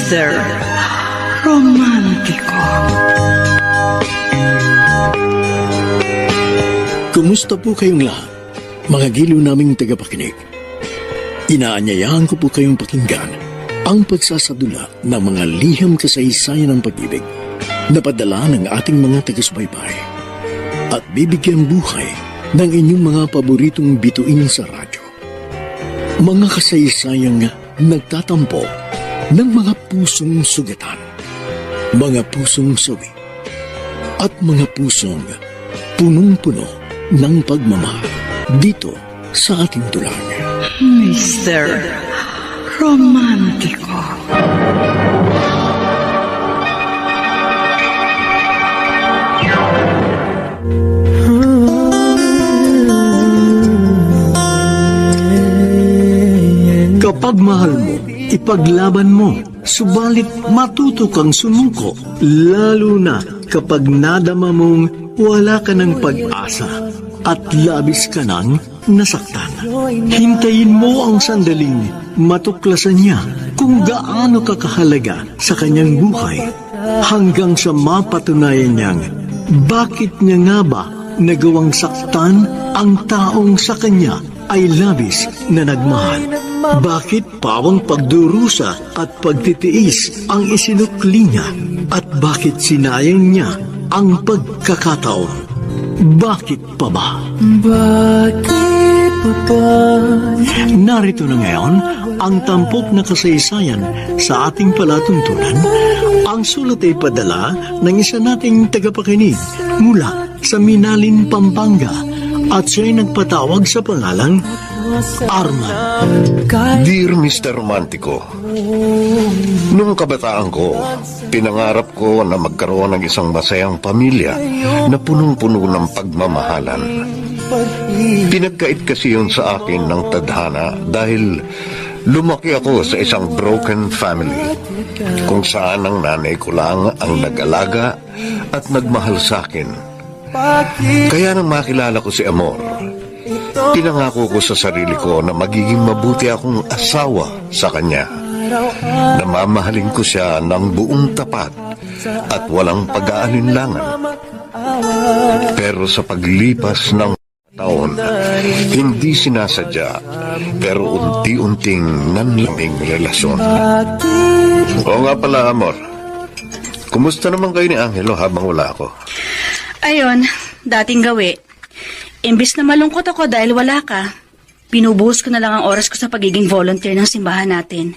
Mr. Romantiko. Kumusta po kayong lahat, mga giliw naming tagapakinig? Inaanyayahan ko po kayong pakinggan ang pagsasadula ng mga liham kasaysayan ng pag-ibig na padala ng ating mga taga-subaybay at bibigyan buhay ng inyong mga paboritong bituin sa radyo. Mga kasaysayang nagtatampo ng mga pusong sugatan, mga pusong sawi, at mga pusong punong-puno ng pagmamahal dito sa ating dulang. Mr. Romantiko. Kapag mahal mo, ipaglaban mo, subalit matuto kang sumuko, lalo na kapag nadama mong wala ka ng pag-asa at labis ka nang nasaktan. Hintayin mo ang sandaling matuklasan niya kung gaano ka kahalaga sa kanyang buhay hanggang sa mapatunayan niyang bakit niya nga ba nagawang saktan ang taong sa kanya ay labis na nagmahal. Bakit pawang pagdurusa at pagtitiis ang isinukli niya at bakit sinayang niya ang pagkakataon? Bakit pa ba? Bakit pa ba? Narito na ngayon ang tampok na kasaysayan sa ating palatuntunan. Ang sulat ay padala ng isa nating tagapakinig mula sa Minalin, Pampanga at siya'y nagpatawag sa pangalang Arman. Dear Mr. Romantico, nung kabataan ko, pinangarap ko na magkaroon ng isang masayang pamilya na punong-puno ng pagmamahalan. Pinagkait kasi yun sa akin ng tadhana dahil lumaki ako sa isang broken family kung saan ang nanay ko lang ang nag-alaga at nagmahal sa akin. Kaya nang makilala ko si Amor, pinangako ko sa sarili ko na magiging mabuti akong asawa sa kanya. Namamahalin ko siya ng buong tapat at walang pag-aalinlangan. Pero sa paglipas ng taon, hindi sinasadya, pero unti-unting nanlaming relasyon. Oo nga pala, Amor. Kumusta naman kayo ni Angelo habang wala ako? Ayon, dating gawi. Imbis na malungkot ako dahil wala ka, binubuhos ko na lang ang oras ko sa pagiging volunteer ng simbahan natin.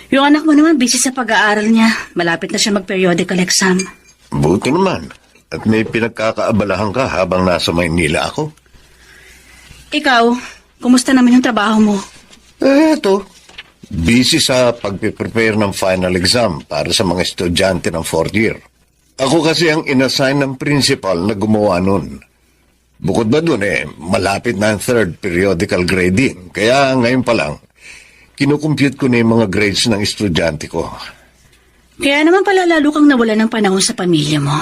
Yung anak mo naman busy sa pag-aaral niya. Malapit na siya mag-periodical exam. Buti naman. At may pinagkakaabalahan ka habang nasa Maynila ako. Ikaw, kumusta naman yung trabaho mo? Eto. Busy sa pagpiprepare ng final exam para sa mga estudyante ng 4th year. Ako kasi ang inassign ng principal na gumawa nun. Bukod ba dun malapit na ang 3rd periodical grading. Kaya ngayon pa lang, kinukompute ko na yung mga grades ng estudyante ko. Kaya naman pala lalo kang nawala ng panahon sa pamilya mo.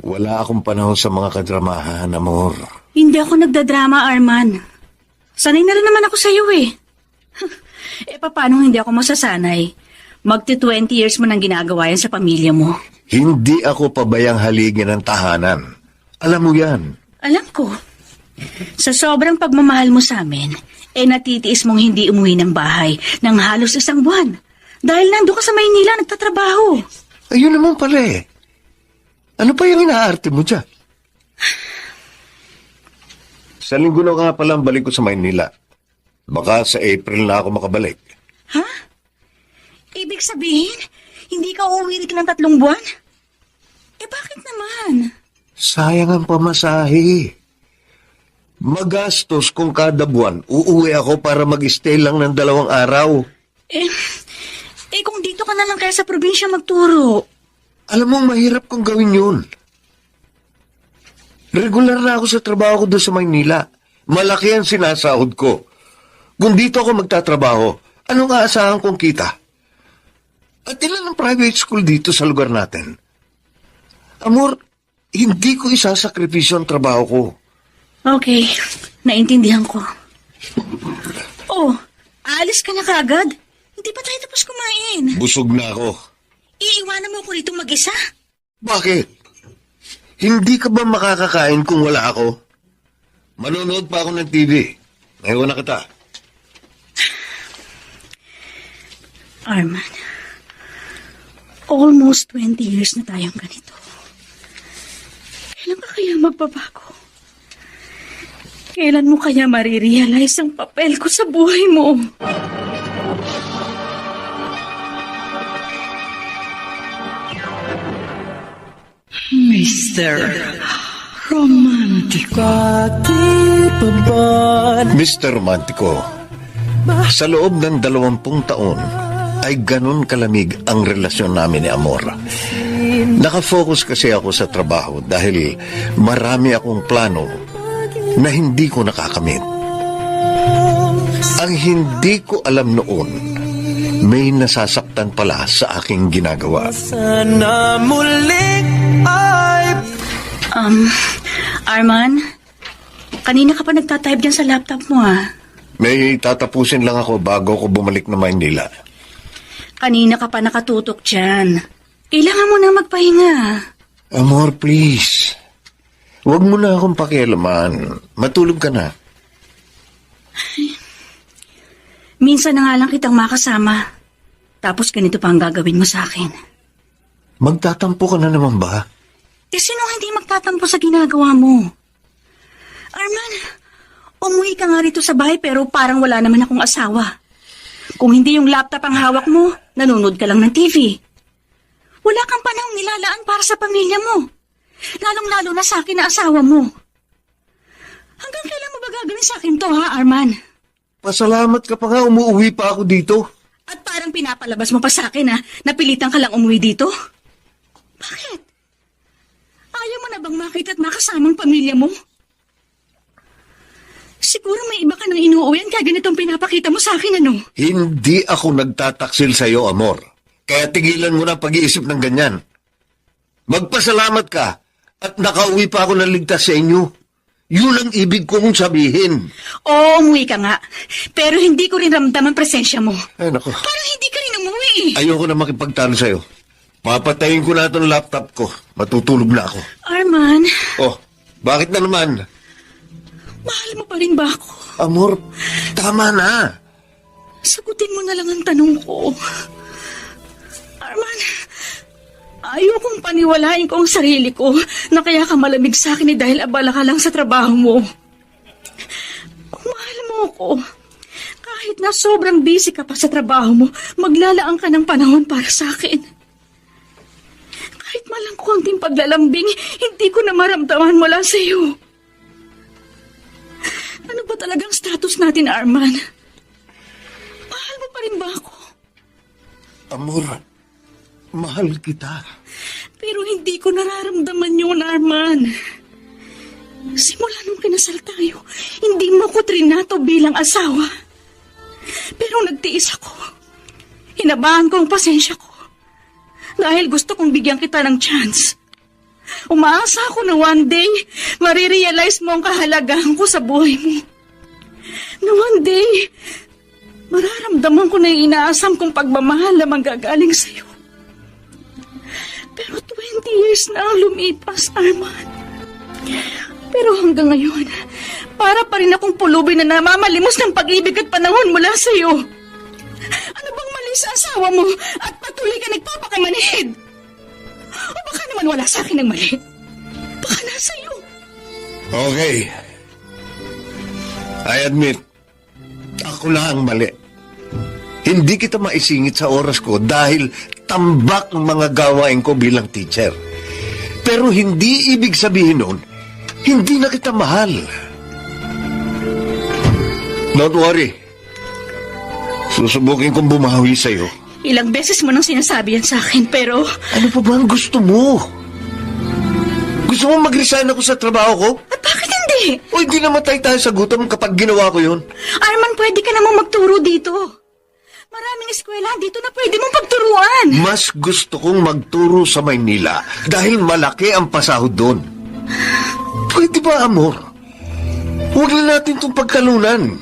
Wala akong panahon sa mga kadramahan, Amor. Hindi ako nagdadrama, Arman. Sanay na rin naman ako sa'yo paano hindi ako masasanay? Magti-20 years mo nang ginagawa yan sa pamilya mo. Hindi ako pabayang haligi ng tahanan. Alam mo yan. Alam ko. Sa sobrang pagmamahal mo sa amin, natitiis mong hindi umuwi ng bahay ng halos 1 buwan. Dahil nando ka sa Maynila nagtatrabaho. Ayun naman pala Ano pa yung inaarte mo dyan? Sa linggo na nga palang balik ko sa Maynila. Baka sa April na ako makabalik. Ha? Ibig sabihin, hindi ka uuwi rito ng 3 buwan? Bakit naman? Sayang ang pamasahe. Magastos kung kada buwan, uuwi ako para mag-stay lang ng 2 araw. Kung dito ka na lang kaya sa probinsya magturo. Alam mo, mahirap kong gawin yun. Regular na ako sa trabaho ko doon sa Maynila. Malaki ang sinasahod ko. Kung dito ako magtatrabaho, anong aasahan kong kita? At ilan ang private school dito sa lugar natin? Amor, hindi ko isasakripisyo ang trabaho ko. Okay, naintindihan ko. Aalis ka na kaagad? Hindi pa tayo tapos kumain. Busog na ako. Iiwanan mo ko rito mag-isa. Bakit? Hindi ka ba makakakain kung wala ako? Manonood pa ako ng TV. Ngayon na kita. Arman, almost 20 years na tayong ganito. Kailan ka kaya magbabago? Kailan mo kaya marirealize ang papel ko sa buhay mo? Mr. Romantic. Bakit pa ba Mr. Romantico, sa loob ng 20 taon ay ganun kalamig ang relasyon namin ni Amor. Nakafocus kasi ako sa trabaho dahil marami akong plano na hindi ko nakakamit. Ang hindi ko alam noon, may nasasaktan pala sa aking ginagawa. sana muling ay Arman, kanina ka pa nagtatype dyan sa laptop mo May tatapusin lang ako bago ko bumalik na Maynila. Kanina ka pa nakatutok dyan. Kailangan mo na magpahinga. Amor, please. Huwag mo na akong pakialaman. Matulog ka na. Minsan na nga lang kitang makasama. Tapos ganito pa ang gagawin mo sa akin. Magtatampo ka na naman ba? Sino hindi magtatampo sa ginagawa mo? Arman, umuwi ka nga rito sa bahay pero parang wala naman akong asawa. Kung hindi yung laptop ang hawak mo, nanonood ka lang ng TV. Wala kang panahong nilalaan para sa pamilya mo. Lalong-lalo na sa akin na asawa mo. Hanggang kailan mo ba gagawin sa akin to, ha, Arman? Pasalamat ka pa nga, umuwi pa ako dito. At parang pinapalabas mo pa sa akin, ha, napilitan ka lang umuwi dito? Bakit? Ayaw mo na bang makita at makasamang pamilya mo? Siguro may iba ka nang inuuwian kaya ganitong pinapakita mo sa akin, ano? Hindi ako nagtataksil sa'yo, Amor. Kaya tigilan mo na ang pag-iisip ng ganyan. Magpasalamat ka at nakauwi pa ako ng ligtas sa inyo. Yun ang ibig kong sabihin. Oo, umuwi ka nga. Pero hindi ko rin ramdam ang presensya mo. Ay, naku. Parang hindi ka rin umuwi. Ayoko na makipagtalo sa'yo. Papatayin ko na itong laptop ko. Matutulog na ako. Arman, Oh, bakit na naman? mahal mo pa rin ba ako? Amor, tama na. Sagutin mo na lang ang tanong ko. Arman, ayokong paniwalain ko ang sarili ko na kaya ka malamig sa akin dahil abala ka lang sa trabaho mo. Kung mahal mo ako, kahit na sobrang busy ka pa sa trabaho mo, maglalaan ka ng panahon para sa akin. Kahit malang konting paglalambing, hindi ko na maramdaman mula sa iyo. Ano ba talagang status natin, Arman? Mahal mo pa rin ba ako? Amor, mahal kita. Pero hindi ko nararamdaman yun, Arman. Simula nung kinasal tayo, hindi mo ko trinato bilang asawa. Pero nagtiis ako. Hinabahan ko ang pasensya ko. Dahil gusto kong bigyan kita ng chance. Umaasa ako na one day, marirealize mo ang kahalagahan ko sa buhay mo. Na one day, mararamdaman ko na yung inaasam kong pagmamahal na manggagaling sa'yo. Pero 20 years na ang lumipas, Arman. Pero hanggang ngayon, para pa rin akong pulubi na namamalimos ng pag-ibig at panahon mula sa'yo. Ano bang mali sa asawa mo at patuloy ka nagpapakamanhid? O baka naman wala sa akin ang mali? Baka nasa iyo. Okay. I admit, ako lang ang mali. Hindi kita maisingit sa oras ko dahil tambak ang mga gawain ko bilang teacher. Pero hindi ibig sabihin nun, hindi na kita mahal. Don't worry. Susubukin kong bumawi sa'yo. Ilang beses mo nang sinasabi yan sa akin, pero... Ano pa ba ang gusto mo? Gusto mo mag-resign ako sa trabaho ko? At bakit hindi? O hindi namatay tayo sa gutom kapag ginawa ko yun? Arman, pwede ka namang magturo dito. Maraming eskwela dito na pwede mong pagturuan. Mas gusto kong magturo sa Maynila dahil malaki ang pasahod doon. Pwede ba, Amor? Huwag na natin itong pagkalunan.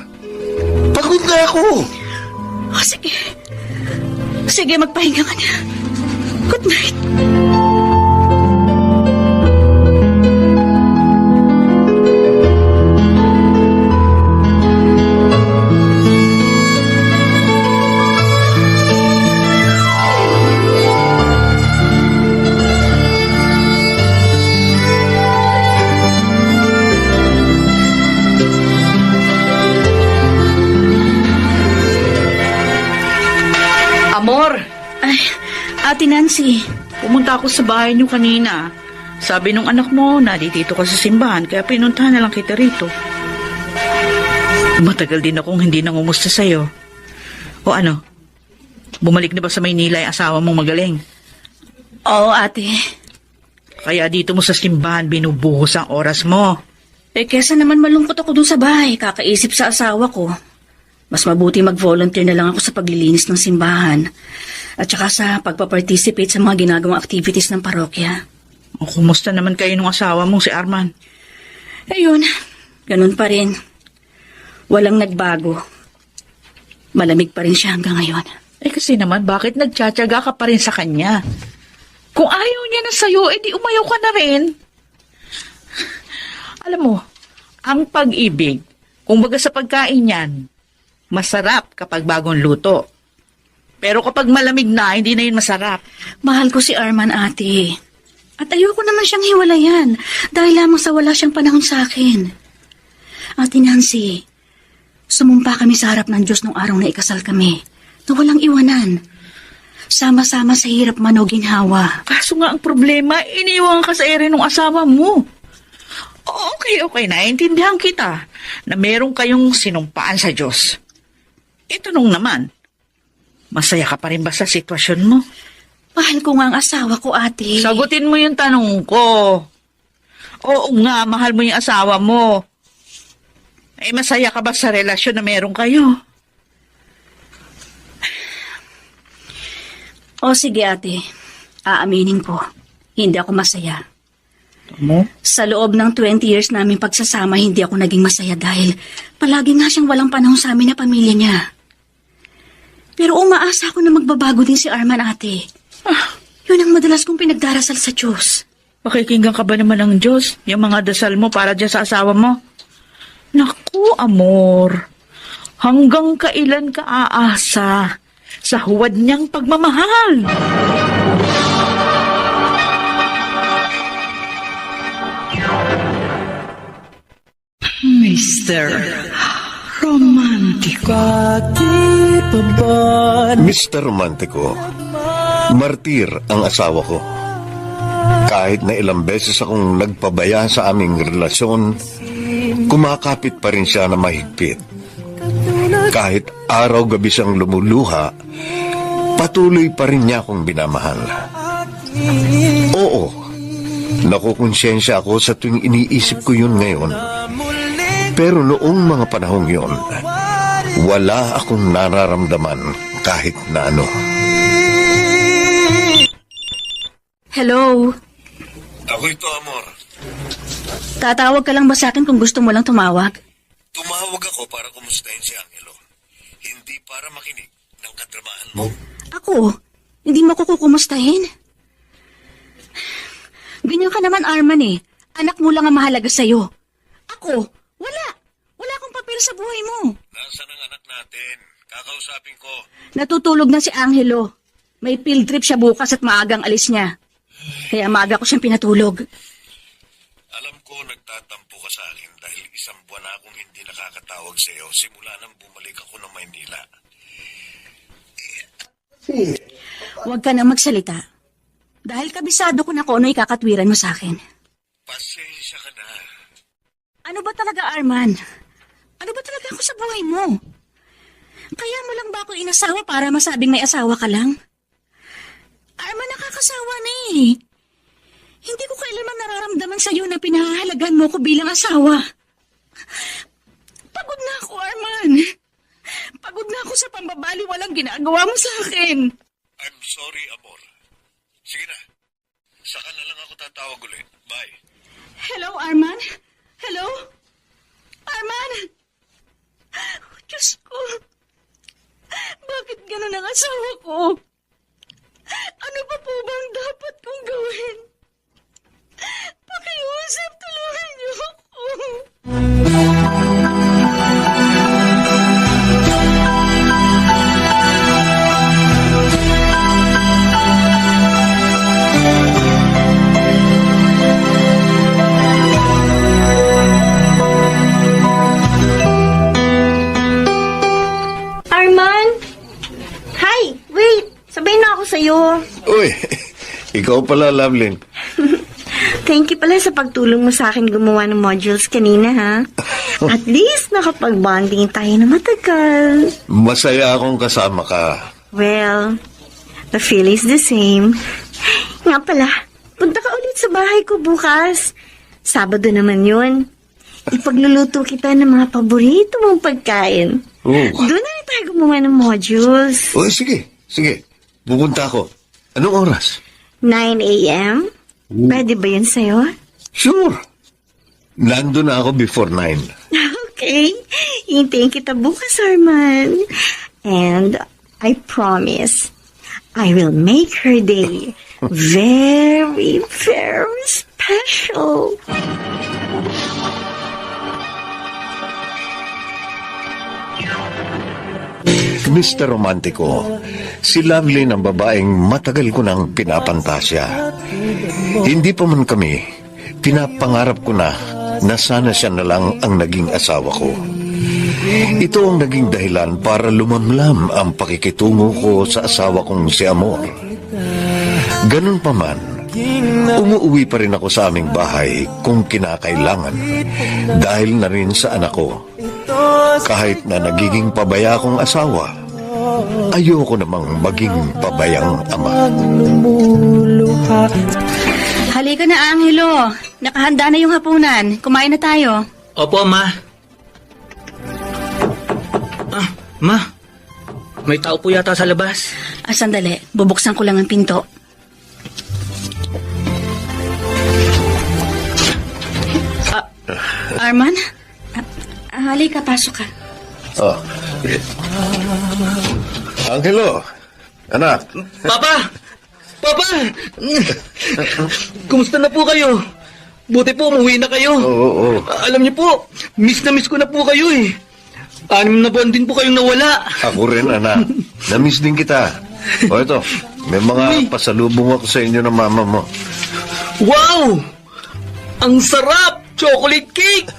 Pagod na ako. O sige, Sige, magpahinga ka na. Good night. Amor, Ay, Ate Nancy. pumunta ako sa bahay niyo kanina. Sabi nung anak mo, dito ka sa simbahan, kaya pinuntahan na lang kita rito. Matagal din akong hindi nangumusta sa'yo. O ano, bumalik na ba sa Maynila yung asawa mong magaling? Oo, ate. Kaya dito mo sa simbahan binubuhos ang oras mo. Kesa naman malungkot ako dun sa bahay, kakaisip sa asawa ko. Mas mabuti mag-volunteer na lang ako sa paglilinis ng simbahan at saka sa pagpaparticipate sa mga ginagawang activities ng parokya. O kumusta naman kayo nung asawa mong si Arman? Ayun, ganun pa rin. Walang nagbago. Malamig pa rin siya hanggang ngayon. Kasi naman, bakit nagtsatsaga ka pa rin sa kanya? Kung ayaw niya na sa'yo, edi umayaw ka na rin. Alam mo, ang pag-ibig, kumbaga sa pagkain yan, masarap kapag bagong luto. Pero kapag malamig na, hindi na yun masarap. Mahal ko si Arman, ate. At ayoko naman siyang hiwalayan dahil lamang sa wala siyang panahon sa akin. Ate Nancy, sumumpa kami sa harap ng Diyos nung araw na ikasal kami na walang iwanan. Sama-sama sa hirap man o ginhawa. Kaso nga ang problema, iniwan ka sa ere ng asawa mo. Okay, naiintindihan kita na meron kayong sinumpaan sa Diyos. Ito nung naman, masaya ka pa rin ba sa sitwasyon mo? Mahal ko nga ang asawa ko, ate. Sagutin mo yung tanong ko. Oo nga, mahal mo yung asawa mo. Masaya ka ba sa relasyon na meron kayo? O sige, ate. Aaminin ko. Hindi ako masaya. Mo? Sa loob ng 20 years namin pagsasama, hindi ako naging masaya dahil palagi nga siyang walang panahon sa amin na pamilya niya. Pero umaasa ako na magbabago din si Arman, ate. Yun ang madalas kong pinagdarasal sa Diyos. Pakikinggan ka ba naman ng Diyos? Yung mga dasal mo para dyan sa asawa mo? Naku, amor. Hanggang kailan ka aasa sa huwad niyang pagmamahal? Mr. Romantico. Bakit pa ba Mr. Romantico, martir ang asawa ko. Kahit na ilang beses akong nagpabaya sa aming relasyon, kumakapit pa rin siya na mahigpit. Kahit araw-gabi siyang lumuluha, patuloy pa rin niya akong binamahal. Oo, nakukonsyensya ako sa tuwing iniisip ko yun ngayon. Pero noong mga panahong yun, wala akong nararamdaman kahit na ano. Hello? Ako ito, amor. Tatawag ka lang ba sa akin kung gusto mo lang tumawag? Tumawag ako para kumustahin si Angelo. Hindi para makinig ng katrabahan mo. Ako? Hindi mo ko kukumustahin? Ganyan ka naman, Arman eh. Anak mo lang ang mahalaga sa'yo. Ako? Wala. Wala akong papel sa buhay mo. Nasaan ang anak natin? Kakausapin ko. Natutulog na si Angelo. May field trip siya bukas at maagang alis niya. Kaya maaga ko siyang pinatulog. Alam ko nagtatampo ka sa akin dahil isang buwan na akong hindi nakakatawag sa iyo simula nang bumalik ako ng Maynila. Huwag ka na magsalita. Dahil kabisado ko na kung ano ikakatwiran mo sa akin. Pasensya ka na. Ano ba talaga, Arman? Ano ba talaga ako sa buhay mo? Kaya mo lang ba ako inasawa para masabing may asawa ka lang? Arman, nakakasawa na eh. Hindi ko kailanman nararamdaman sa'yo na pinahahalagan mo ko bilang asawa. Pagod na ako, Arman. Pagod na ako sa pambabali walang ginagawa mo sa akin. I'm sorry, amor. Sige na. Saka na lang ako tatawag ulit. Bye. Hello, Arman? Hello? Arman? Oh, Diyos ko. Bakit gano'n ang asawa ko? Ikaw pala, Loveline. Thank you pala sa pagtulong mo sa akin gumawa ng modules kanina, ha? At least nakapag-bonding tayo na matagal. Masaya akong kasama ka. Well, the feeling's the same. Nga pala, punta ka ulit sa bahay ko bukas. Sabado naman yun. Ipagluluto kita ng mga paborito mong pagkain. Oh. Doon na rin tayo gumawa ng modules. Oh, sige. Pupunta ako. Anong oras? 9 a.m.? Pwede ba yun sa'yo? Sure. Nandun na ako before 9. Okay. Hintayin kita bukas, Arman. And I promise, I will make her day very, very special. Mr. Romantico, si Loveline ang babaeng matagal ko nang pinapantasya. Hindi pa man kami, pinapangarap ko na sana siya na lang ang naging asawa ko. Ito ang naging dahilan para lumamlam ang pakikitungo ko sa asawa kong si Amor. Ganun pa man, umuwi pa rin ako sa aming bahay kung kinakailangan dahil na rin sa anak ko. Kahit na nagiging pabaya akong asawa, ayoko namang maging pabayang ama. Halika na, Angelo. Nakahanda na yung hapunan. Kumain na tayo. Opo, Ma. Ma. May tao po yata sa labas. Sandali. Bubuksan ko lang ang pinto. Arman? Halika, pasok ka. Oh. Angelo, anak. Papa! Papa! Kumusta na po kayo? Buti po, umuwi na kayo. Oo. Alam niyo po, miss na miss ko na po kayo eh. 6 na buwan din po kayong nawala. Ako rin, anak. Namiss din kita. O ito, may mga pasalubong ako sa inyo ng mama mo. Wow! Ang sarap! Chocolate cake!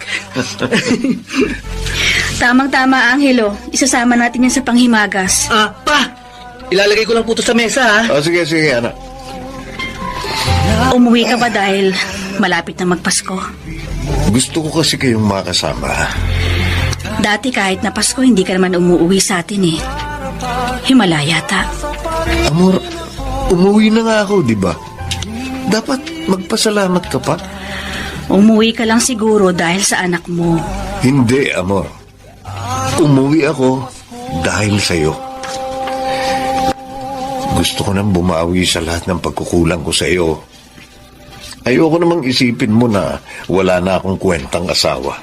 Tamang-tama, Angelo. Isasama natin yan sa panghimagas. Pa! Ilalagay ko lang po ito sa mesa, ha? O, sige, anak. Umuwi ka ba dahil malapit na magpasko? Gusto ko kasi kayong makasama. Dati kahit na Pasko, hindi ka naman umuwi sa atin eh. Himala yata. Amor, umuwi na nga ako, di ba? Dapat magpasalamat ka pa. Umuwi ka lang siguro dahil sa anak mo. Hindi, Amor. Umuwi ako dahil sa'yo. Gusto ko nang bumawi sa lahat ng pagkukulang ko sa iyo. Ayoko namang isipin mo na wala na akong kwentang asawa.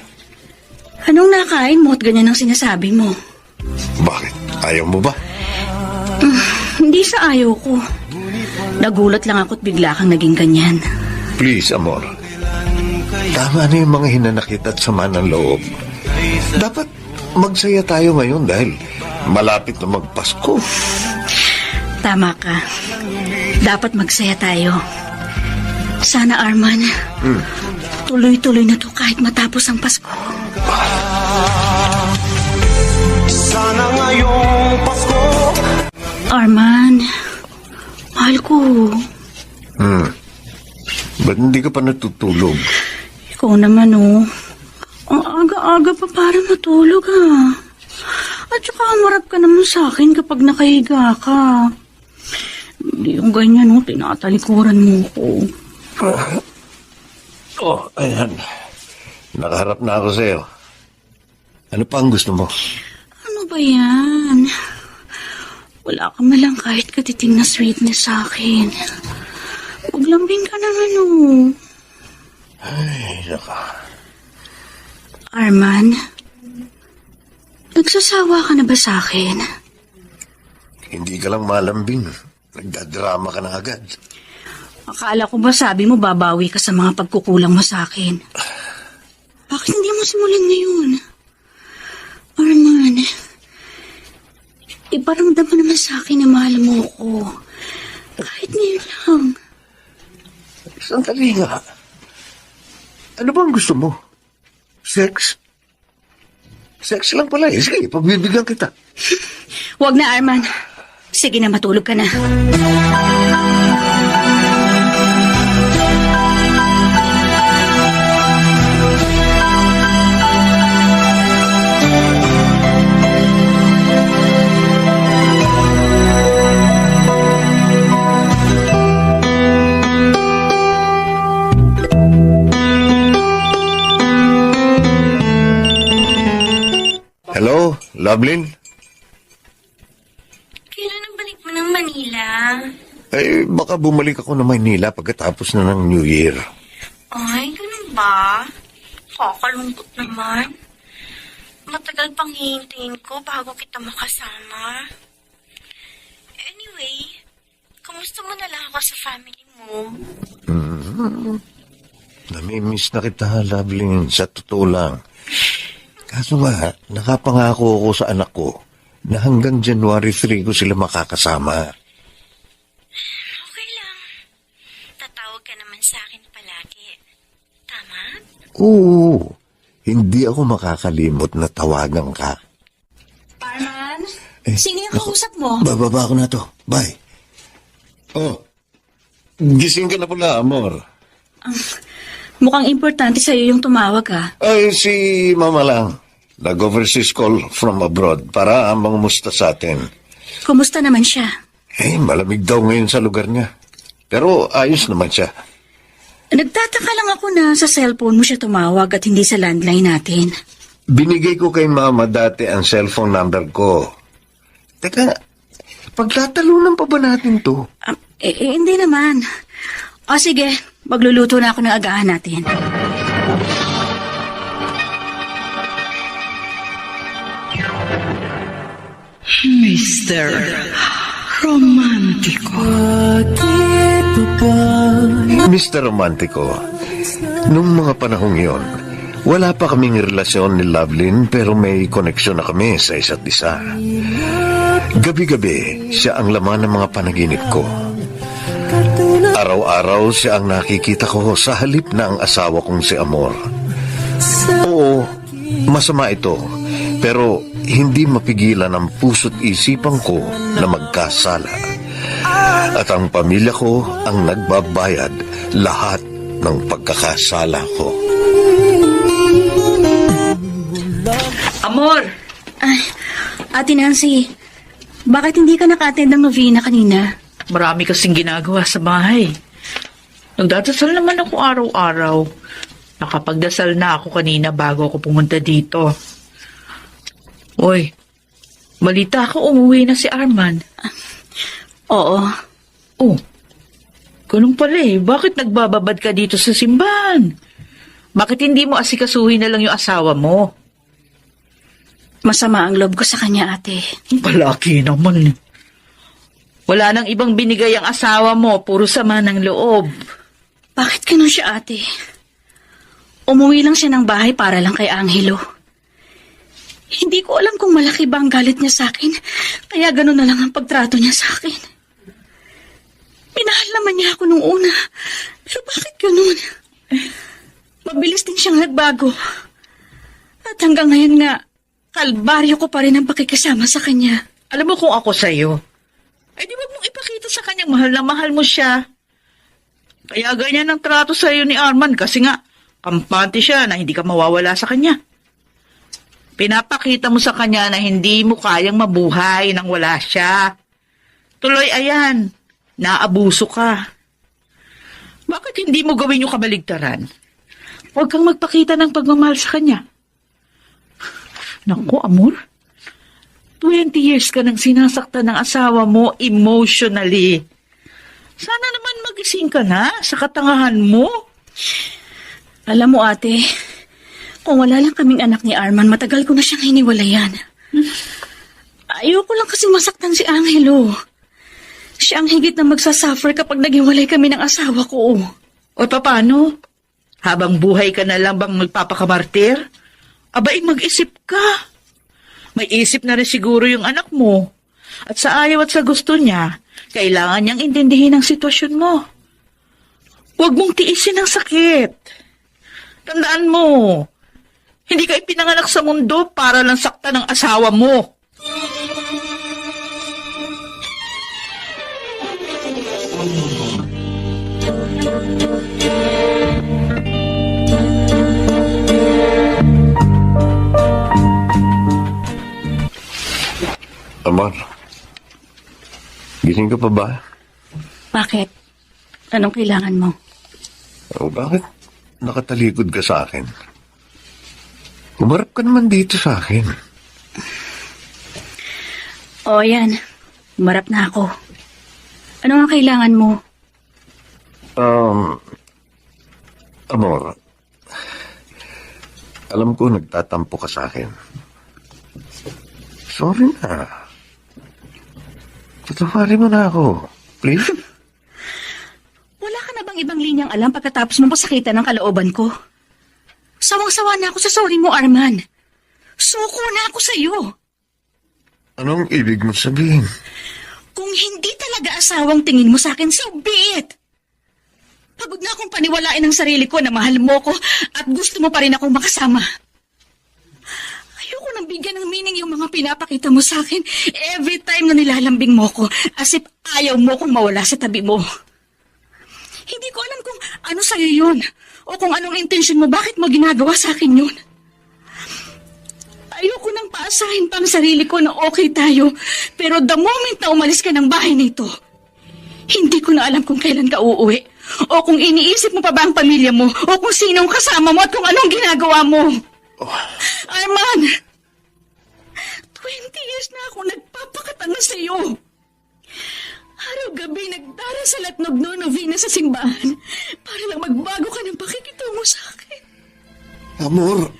Anong nakain mo at ganyan ang sinasabi mo? Bakit? Ayaw mo ba? Hindi sa ayaw ko. Nagulat lang ako at bigla kang naging ganyan. Please, Amor. Tama na yung mga hinanakit at sama ng loob. Dapat magsaya tayo ngayon dahil malapit na magpasko. Tama ka. Dapat magsaya tayo. Sana, Arman, tuloy-tuloy na to kahit matapos ang Pasko. Sana ngayong Pasko. Arman, mahal ko. Ba't hindi ka pa natutulog? Ikaw naman, oh. Ang aga-aga pa para matulog, ha. At saka umarap ka naman sa akin kapag nakahiga ka. Hindi yung ganyan, oh. Tinatalikuran mo ko. Oh, ayan. Nakaharap na ako sa'yo. Ano pa ang gusto mo? Ano ba yan? Wala ka malang kahit katiting na sweetness sa akin. Maglambing ka naman, oh. Ay, naka. Arman, nagsasawa ka na ba sa akin? Hindi ka lang malambing. Nagdadrama ka na agad. Akala ko ba sabi mo babawi ka sa mga pagkukulang mo sa akin? Bakit hindi mo simulan ngayon? Arman, iparamdam mo naman sa akin na mahal mo ko. Kahit ngayon lang. Sandali nga. Ano bang gusto mo? Sex? Sex lang pala eh. Sige, pagbibigyan kita. Huwag na, Arman. Sige na, matulog ka na. Hello, Lovelyn? Kailan ang balik mo ng Manila? Baka bumalik ako ng Maynila pagkatapos na ng New Year. Ay, ganun ba? Kakalungkot naman. Matagal pang hihintayin ko bago kita makasama. Anyway, kamusta mo na lang ako sa family mo? Namimiss na kita, Lovelyn, sa totoo lang. Kaso nga, nakapangako ako sa anak ko na hanggang January 3 ko sila makakasama. Okay lang. Tatawag ka naman sa akin palagi. Tama? Oo, hindi ako makakalimot na tawagan ka. Arman? Sino yung kausap mo? Bababa ako na to. Bye. Oh, gising ka na pala, amor. Mukhang importante sa'yo yung tumawag ha. Ay, si Mama lang. Nag-overseas call from abroad para mangumusta sa atin. Kumusta naman siya? Malamig daw ngayon sa lugar niya. Pero ayos naman siya. Nagtataka lang ako na sa cellphone mo siya tumawag at hindi sa landline natin. Binigay ko kay Mama dati ang cellphone number ko. Teka, pagtatalunan pa ba natin to? Hindi naman. O sige, magluluto na ako ng agahan natin. Mr. Romantico. Mr. Romantico, nung mga panahong yon, wala pa kaming relasyon ni Lovelyn pero may koneksyon na kami sa isa't isa. Gabi-gabi, siya ang laman ng mga panaginip ko. Araw-araw siya ang nakikita ko sa halip na ang asawa kong si Amor. Oo, masama ito, pero hindi mapigilan ang puso't isipan ko na magkasala. At ang pamilya ko ang nagbabayad lahat ng pagkakasala ko. Amor! Ay, Ate Nancy, bakit hindi ka naka-attend ng novena kanina? Marami kasing ginagawa sa bahay. Nagdadasal naman ako araw-araw. Nakapagdasal na ako kanina bago ako pumunta dito. Uy, balita ako umuwi na si Arman. Oo. Oh, ganun pala eh. Bakit nagbababad ka dito sa simbahan? Bakit hindi mo asikasuhin na lang yung asawa mo? Masama ang loob ko sa kanya, ate. Palaki naman eh. Wala nang ibang binigay ang asawa mo, puro sama ng loob. Bakit ganun siya, ate? Umuwi lang siya ng bahay para lang kay Angelo. Hindi ko alam kung malaki ba ang galit niya sa akin, kaya ganun na lang ang pagtrato niya sa akin. Minahal naman niya ako nung una, pero bakit ganun? Mabilis din siyang nagbago. At hanggang ngayon nga, kalbaryo ko pa rin ang pakikisama sa kanya. Alam mo kung ako sa'yo, ay di ba mong ipakita sa kanyang mahal na mahal mo siya? Kaya ganyan ang trato sa'yo ni Arman kasi nga, kampante siya na hindi ka mawawala sa kanya. Pinapakita mo sa kanya na hindi mo kayang mabuhay nang wala siya. Tuloy ayan, naabuso ka. Bakit hindi mo gawin yung kabaligtaran? Huwag kang magpakita ng pagmamahal sa kanya. Naku, amor, 20 years ka nang sinasaktan ng asawa mo emotionally. Sana naman magising ka na sa katangahan mo. Alam mo, ate, kung wala lang kaming anak ni Arman, matagal ko na siyang hiniwalayan. Ayoko lang kasi masaktan si Angelo. Siya ang higit na magsasuffer kapag naghiwalay kami ng asawa ko. O paano? Habang buhay ka na lang bang magpapakamartir? Abay, mag-isip ka. May isip na rin siguro yung anak mo. At sa ayaw at sa gusto niya, kailangan niyang intindihin ang sitwasyon mo. Huwag mong tiisin ang sakit. Tandaan mo, hindi ka ipinanganak sa mundo para lang saktan ng asawa mo. Amor, gising ka pa ba? Bakit? Anong kailangan mo? Bakit nakatalikod ka sa akin? Umarap ka naman dito sa akin. O yan, umarap na ako. Ano nga kailangan mo? Amor, alam ko nagtatampo ka sa akin. Sorry na. Patawarin mo na ako. Please? Wala ka na bang ibang linyang alam pagkatapos mo masakitan ng kalooban ko? Sawang-sawa na ako sa sorry mo, Arman. Suko na ako sa'yo. Anong ibig mo sabihin? Kung hindi talaga asawang tingin mo sa akin, so be it. Pagod na akong paniwalain ang sarili ko na mahal mo ko at gusto mo pa rin akong makasama. Ayoko nang bigyan ng meaning yung mga pinapakita mo sa akin every time na nilalambing mo ko as if ayaw mo kong mawala sa tabi mo. Hindi ko alam kung ano sa'yo yun o kung anong intensyon mo, bakit mo ginagawa sa akin yun. Ayoko nang paasahin pa ang sarili ko na okay tayo, pero the moment na umalis ka ng bahay nito, hindi ko na alam kung kailan ka uuwi, o kung iniisip mo pa ba ang pamilya mo, o kung sinong kasama mo at kung anong ginagawa mo. Arman, 20 years na ako nagpapakatanga sa iyo. Araw-gabi nagdarasal at nagno-novena sa simbahan para lang magbago ka ng pakikitungo sa akin. Amor,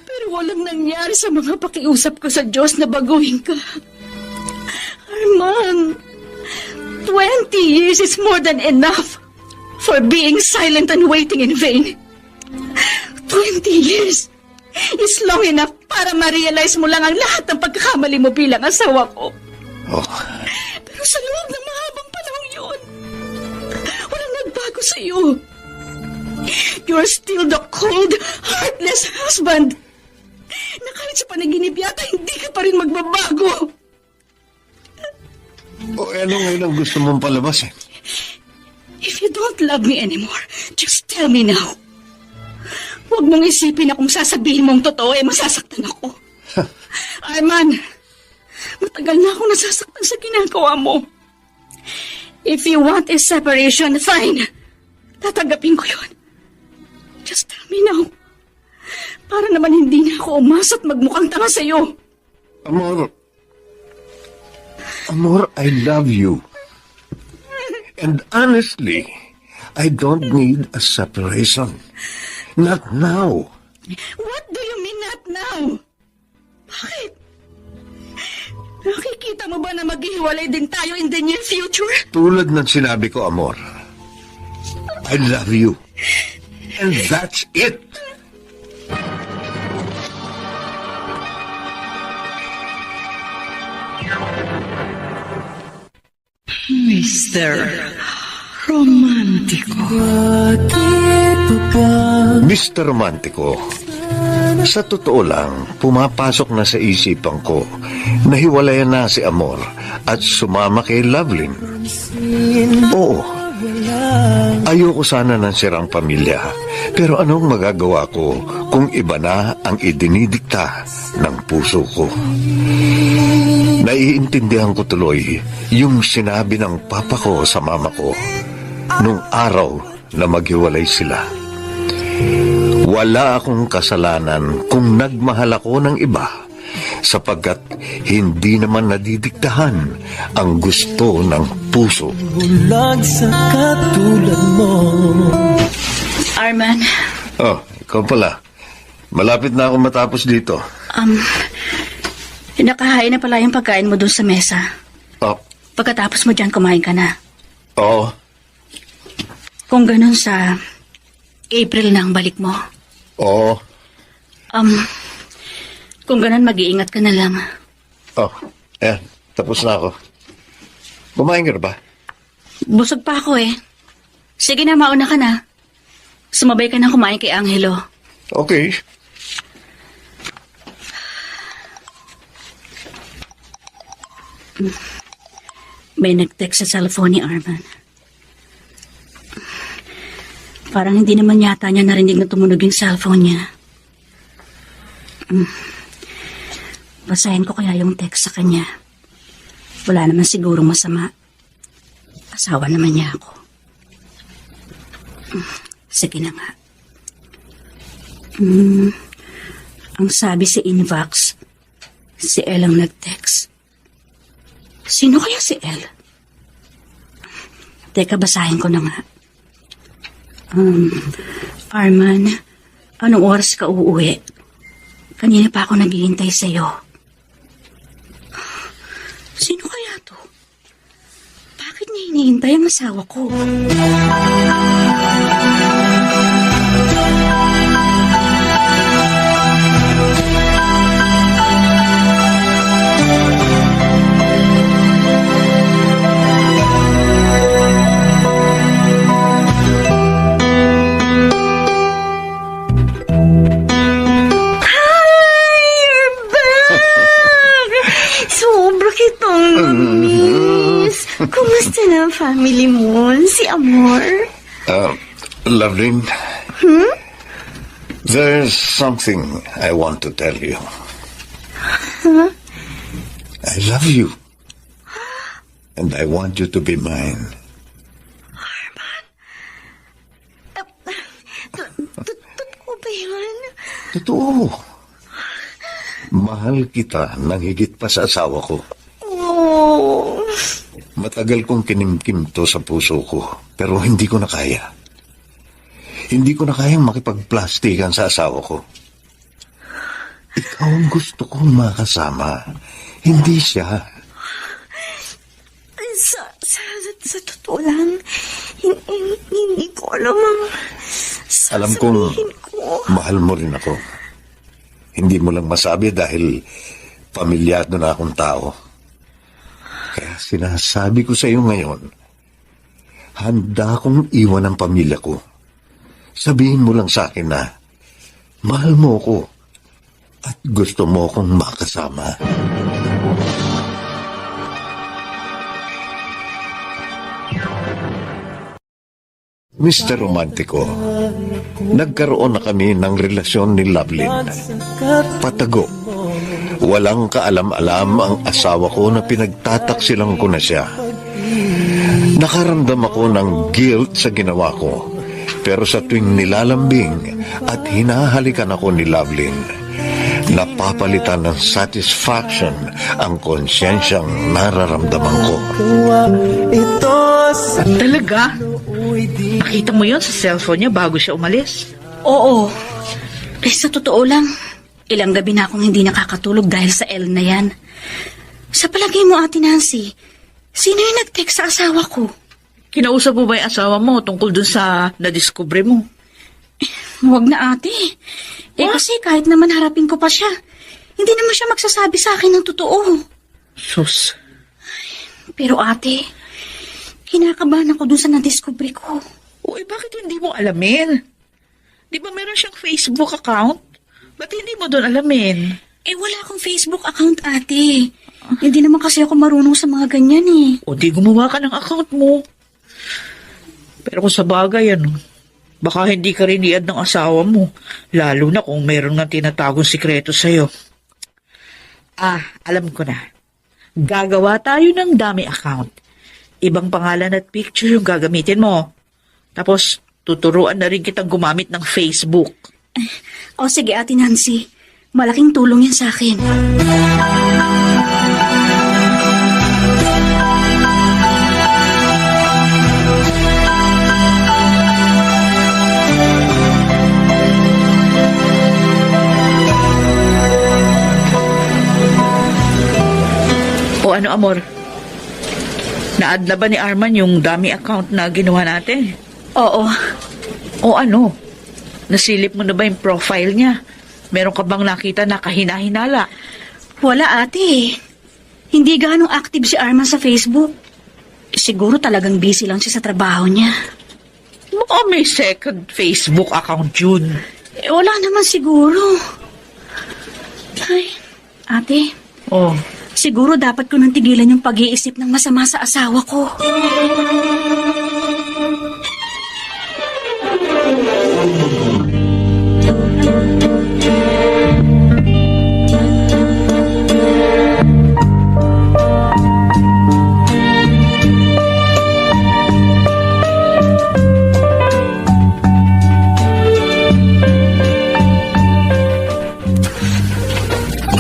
Pero walang nangyari sa mga pakiusap ko sa Diyos na baguhin ka. Arman, 20 years is more than enough for being silent and waiting in vain. 20 years is long enough para ma-realize mo lang ang lahat ng pagkakamali mo bilang asawa ko. Pero sa loob ng mahabang panahon yun, walang nagbago sa iyo. You're still the cold, heartless husband na kahit sa panaginip yata hindi ka pa rin magbabago. ano ngayon ang gusto mong palabas eh? If you don't love me anymore, just tell me now. Huwag mong isipin na kung sasabihin mong totoo, masasaktan ako. Arman, matagal na akong nasasaktan sa ginagawa mo. If you want a separation, fine. Tatanggapin ko yun. Just tell me now. Para naman hindi na ako umasa at magmukhang tanga sa'yo. Amor, I love you. And honestly, I don't need a separation. Not now. What do you mean not now? Bakit? Nakikita mo ba na maghihiwalay din tayo in the near future? Tulad ng sinabi ko, Amor, I love you. And that's it. Mr. Romantico. Mr. Romantico, sa totoo lang, pumapasok na sa isipan ko na hiwalayan na si Amor at sumama kay Lovelyn. Oo, ayoko sana ng sirang pamilya, pero anong magagawa ko kung iba na ang idinidikta ng puso ko? Naiintindihan ko tuloy yung sinabi ng papa ko sa mama ko nung araw na maghiwalay sila. Wala akong kasalanan kung nagmahal ako ng iba sapagkat hindi naman nadidiktahan ang gusto ng puso. Bulag sa katulad mo. Arman, Oh, ikaw pala. Malapit na ako matapos dito. nakahain na pala yung pagkain mo dun sa mesa. Oh, Pagkatapos mo dyan, kumain ka na. oo. Kung ganun sa April na ang balik mo. Oo. Kung ganun, mag-iingat ka na lang. Oh, ayan. Tapos na ako. Kumain ka na ba? Busog pa ako eh. Sige na, mauna ka na. Sumabay ka na kumain kay Angelo. Okay. May nag-text sa cellphone ni Arman. Parang hindi naman yata niya narinig na tumunog yung cellphone niya. Basahin ko kaya yung text sa kanya. Wala naman siguro masama. Asawa naman niya ako. Sige na nga. Ang sabi sa Invox, Si El ang nag-text. Sino kaya si El? Teka, basahin ko na nga. Arman, anong oras ka uuwi? Kanina pa ako naghihintay sa'yo. Sino kaya to? Bakit niya hinihintay ang asawa ko? You're back! Sobra kitang na-miss. Kumusta na ang family mo? Si Amor? Loveline, there's something I want to tell you. I love you. And I want you to be mine. Totoo ba yun? Totoo. Mahal kita nang higit pa sa asawa ko. Oh. Matagal kong kinimkim to sa puso ko, pero hindi ko na kaya. Hindi ko na kayang makipagplastikan sa asawa ko. Ikaw ang gusto kong makasama, hindi siya. Sa totoo lang, hindi ko alam ang Alam kong sasabihin ko. mahal mo rin ako. Hindi mo lang masabi dahil pamilyado na akong tao. Kaya sinasabi ko sa iyo ngayon, handa akong iwan ang pamilya ko. Sabihin mo lang sa akin na mahal mo ako at gusto mo akong makasama. Mr. Romantico, nagkaroon na kami ng relasyon ni Loveline. Patago. Walang kaalam-alam ang asawa ko na pinagtataksilang ko na siya. Nakaramdam ako ng guilt sa ginawa ko. Pero sa tuwing nilalambing at hinahalikan ako ni Loveline, napapalitan ng satisfaction ang konsyensiyang nararamdaman ko. Talaga? Nakita mo yon sa cellphone niya bago siya umalis? Oo. Sa totoo lang, ilang gabi na akong hindi nakakatulog dahil sa El na yan. Sa palagay mo, Ate Nancy, sino yung nag-text sa asawa ko? Kinausap mo ba yung asawa mo tungkol dun sa nadiskubre mo? Huwag na, ate. Kasi kahit naman harapin ko pa siya, hindi naman siya magsasabi sa akin ng totoo. Sus. Pero ate, kinakabahan ako dun sa nadiskubre ko. Uy, bakit hindi mo alamin? Di ba meron siyang Facebook account? Ba't hindi mo doon alamin? Wala akong Facebook account, ate. Hindi naman kasi ako marunong sa mga ganyan eh. O di gumawa ka ng account mo. Pero kung sa bagay, baka hindi ka rin iad ng asawa mo. Lalo na kung meron nga tinatagong sikreto sa'yo. Alam ko na. Gagawa tayo ng dummy account. Ibang pangalan at picture yung gagamitin mo. Tapos, tuturuan na rin kitang gumamit ng Facebook. O sige, Ate Nancy. Malaking tulong yan sa akin. O ano, Amor? Na-add na ba ni Arman yung dummy account na ginawa natin? Oo. O ano? Nasilip mo na ba yung profile niya? Meron ka bang nakita na kahina-hinala? Wala, ate. Hindi ganong active si Arman sa Facebook. Siguro talagang busy lang siya sa trabaho niya. Baka may second Facebook account yun. Wala naman siguro. Ay, ate. Oh, Siguro dapat ko nang tigilan yung pag-iisip ng masama sa asawa ko.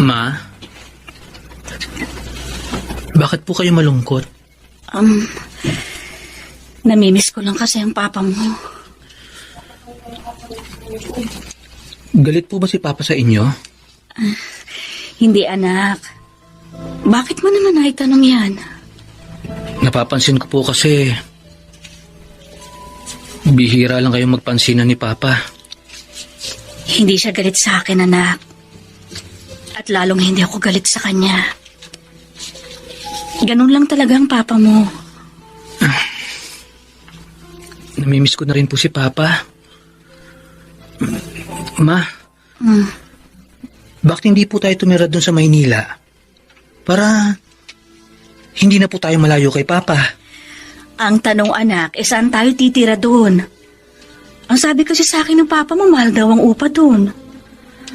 Ma, Bakit po kayo malungkot? Namimiss ko lang kasi ang papa mo. Galit po ba si Papa sa inyo? Hindi, anak. Bakit mo naman naitanong yan? Napapansin ko po kasi bihira lang kayong magpansinan ni Papa. Hindi siya galit sa akin, anak. At lalong hindi ako galit sa kanya. Ganun lang talaga ang papa mo. Namimiss ko na rin po si Papa. Ma, bakit hindi po tayo tumira doon sa Maynila? Para hindi na po tayo malayo kay Papa. Ang tanong, anak, saan tayo titira doon? Ang sabi kasi sa akin ng papa mo, mahal daw ang upa doon.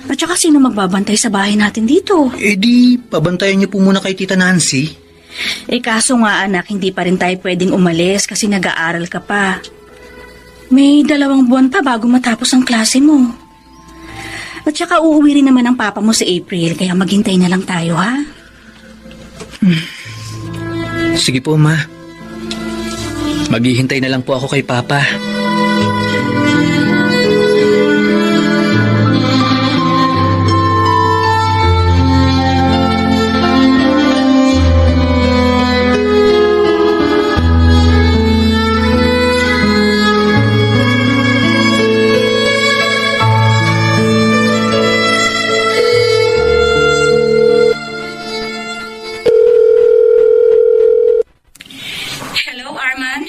At saka sino magbabantay sa bahay natin dito? Eh di, pabantayan niyo po muna kay Tita Nancy. Kaso nga, anak, hindi pa rin tayo pwedeng umalis kasi nag-aaral ka pa. May 2 buwan pa bago matapos ang klase mo. At saka uuwi rin naman ang papa mo sa April, kaya maghintay na lang tayo, ha? Sige po, Ma. Maghihintay na lang po ako kay Papa. Hello, Arman?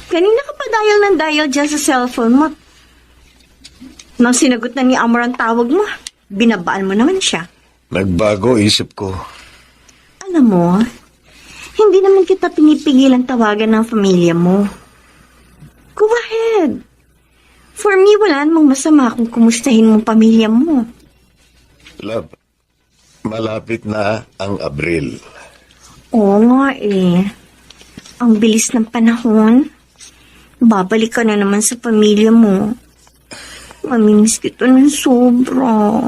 Kanina ka pa dial dyan sa cellphone mo. Nang sinagot na ni Amor ang tawag mo, binabaan mo naman siya. Nagbago isip ko. Alam mo, hindi naman kita pinipigilan tawagan ng pamilya mo. Go ahead. For me, wala namang masama kung kumustahin mong pamilya mo. Love, malapit na ang Abril. Oo nga eh. Ang bilis ng panahon. Babalik ka na naman sa pamilya mo. Mamimiss kita ng sobra.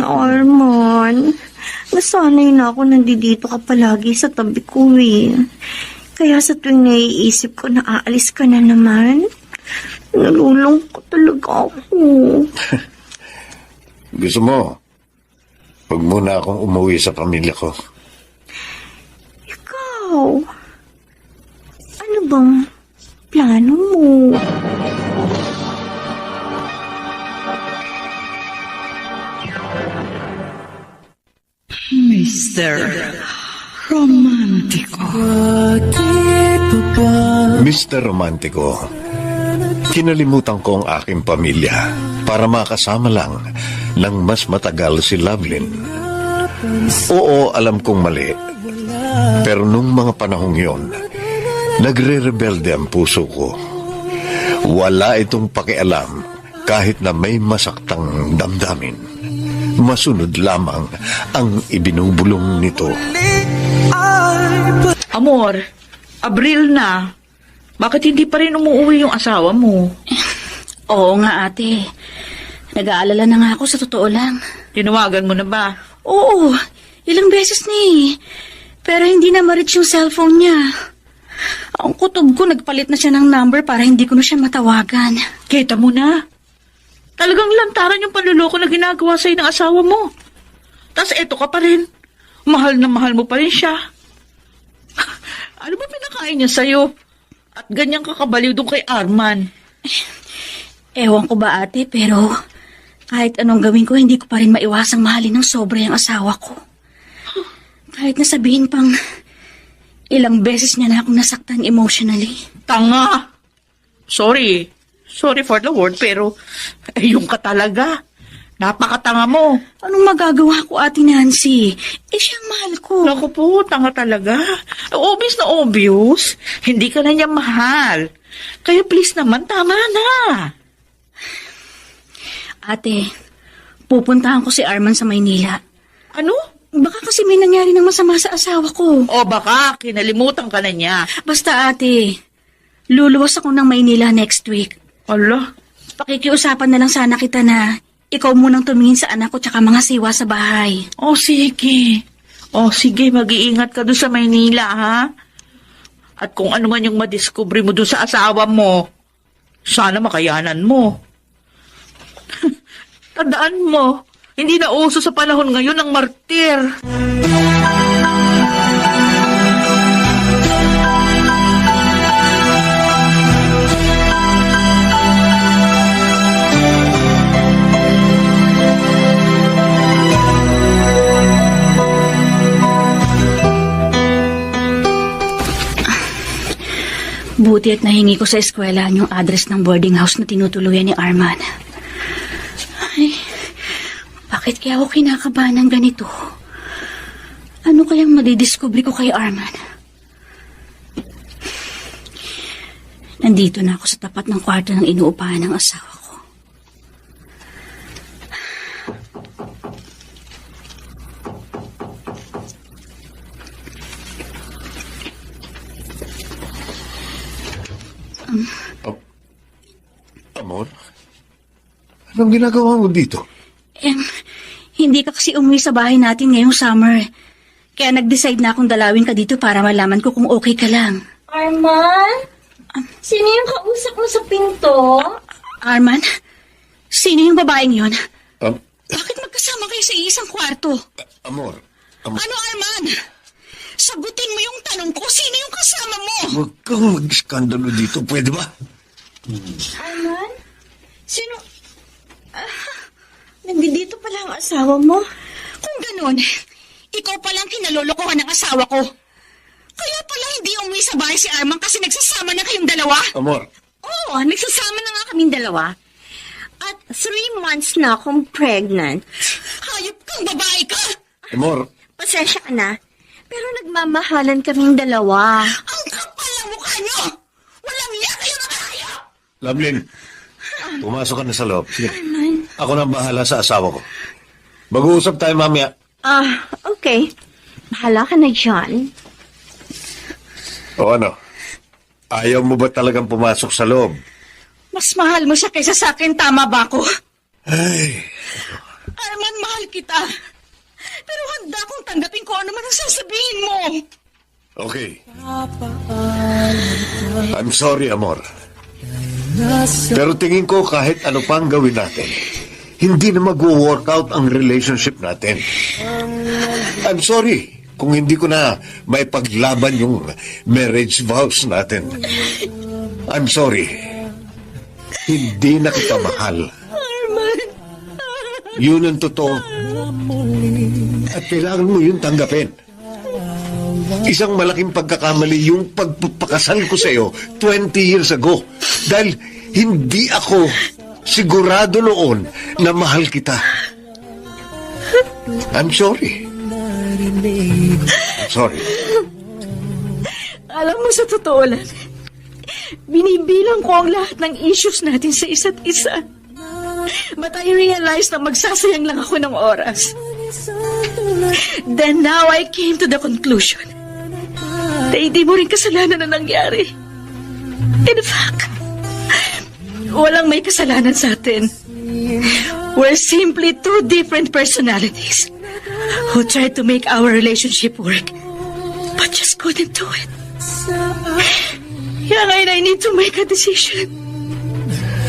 Arman, nasanay na ako nandito ka palagi sa tabi ko eh. Kaya sa tuwing naiisip ko na aalis ka na naman, nalulungkot talaga ako. Gusto mo, huwag muna akong umuwi sa pamilya ko. Ikaw, ano bang plano mo? Mr. Romantico, kinalimutan ko ang aking pamilya para makasama lang ng mas matagal si Lovelyn. Oo, alam kong mali. Pero nung mga panahong yon, nagre-rebelde ang puso ko. Wala itong pakialam kahit na may masaktang damdamin. Masunod lamang ang ibinubulong nito. Amor, Abril na. Bakit hindi pa rin umuwi yung asawa mo? Oo nga, ate. Nag-aalala na nga ako sa totoo lang. Tinawagan mo na ba? Oo, ilang beses na eh. Pero hindi na ma-reach yung cellphone niya. Ang kutob ko, nagpalit na siya ng number para hindi ko na siya matawagan. Kita mo na. Talagang lantaran yung panluloko na ginagawa sa'yo ng asawa mo. Tapos eto ka pa rin. Mahal na mahal mo pa rin siya. Ano ba pinakain niya sa'yo? At ganyan kakabaliw doon kay Arman. Ewan ko ba, ate, pero kahit anong gawin ko, hindi ko pa rin maiwasang mahalin ng sobra yung asawa ko. Kahit nasabihin pang ilang beses niya na akong nasaktan emotionally. Tanga! Sorry. Sorry for the word, pero yung ka talaga. Napakatanga mo. Anong magagawa ko, Ate Nancy? Siyang mahal ko. Naku po, tanga talaga. Obvious na obvious. Hindi ka na niya mahal. Kaya please naman, tama na. Ate, pupuntahan ko si Arman sa Maynila. Ano? Baka kasi may nangyari ng masama sa asawa ko. O baka, kinalimutan ka na niya. Basta, ate, luluwas ako ng Maynila next week. Ala, Pakikiusapan na lang sana kita na ikaw munang tumingin sa anak ko tsaka mga siwa sa bahay. O sige. Mag-iingat ka doon sa Maynila, ha? At kung ano man yung madiskubre mo doon sa asawa mo, sana makayanan mo. Tandaan mo, hindi na uso sa panahon ngayon ang martir. Buti at nahingi ko sa eskwela yung address ng boarding house na tinutuluyan ni Arman. Ay, bakit kaya ako kinakabahan ng ganito? Ano kayang madidiscover ko kay Arman? Nandito na ako sa tapat ng kwarto ng inuupahan ng asawa ko. Amor? Anong ginagawa mo dito? Hindi ka kasi umuwi sa bahay natin ngayong summer. Kaya nag-decide na akong dalawin ka dito para malaman ko kung okay ka lang. Arman? Sino yung kausap mo sa pinto? Arman? Sino yung babaeng yon? Um, Bakit magkasama kayo sa isang kwarto? Amor, Ano, Arman? Sagutin mo yung tanong ko. Sino yung kasama mo? huwag kang mag-skandalo dito, pwede ba? Arman? Sino? Nandito pala ang asawa mo? Kung ganun, ikaw palang kinalolokohan ng asawa ko. Kaya pala hindi umuwi sa bahay si Arman kasi nagsasama na kayong dalawa. Amor, Oo, nagsasama na nga kaming dalawa. At 3 months na akong pregnant. Hayop kang babae ka! Amor, Pasensya ka na. Pero nagmamahalan kaming dalawa. Ang kapal ng mukha nyo! Walang iya kayo na kaya! Lovelyn, pumasok ka na sa loob. Sige. Ako na ang bahala sa asawa ko. Mag-uusap tayo mamaya. Okay. Bahala ka na dyan. O ano? Ayaw mo ba talagang pumasok sa loob? Mas mahal mo siya kaysa sa akin, tama ba ako? Ay, Arman, mahal kita. Pero handa kong tanggapin ko ano man ang sasabihin mo. okay. I'm sorry, Amor. Pero tingin ko kahit ano pang gawin natin, hindi na mag-workout ang relationship natin. I'm sorry kung hindi ko na may paglaban yung marriage vows natin. I'm sorry. Hindi na kita mahal. Yun ang totoo. At kailangan mo yun tanggapin. Isang malaking pagkakamali yung pagpapakasal ko sa iyo 20 years ago. Dahil hindi ako sigurado noon na mahal kita. I'm sorry. I'm sorry. Alam mo, sa totoo lang, binibilang ko ang lahat ng issues natin sa isa't isa. But I realized na magsasayang lang ako ng oras. Then now I came to the conclusion na hindi mo rin kasalanan na nangyari. In fact, walang may kasalanan sa atin. We're simply two different personalities who tried to make our relationship work but just couldn't do it. Kaya ngayon I need to make a decision.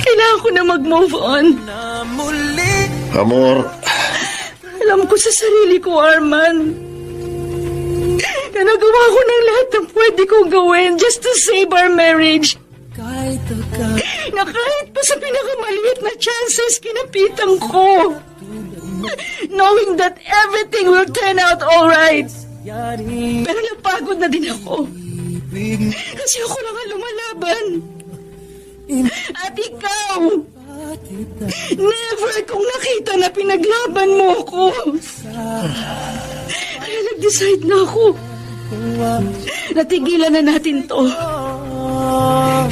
Kailangan ko na mag-move on. Amor, Alam ko sa sarili ko, Arman, na nagawa ko ng lahat ng pwede kong gawin just to save our marriage. Na kahit pa sa pinakamaliit na chances, kinapitan ko. Knowing that everything will turn out alright. Pero napagod na din ako. Kasi ako lang ang lumalaban. At ikaw, never kong nakita na pinaglaban mo ko. Kaya nag-decide na ako. Natigilan na natin to.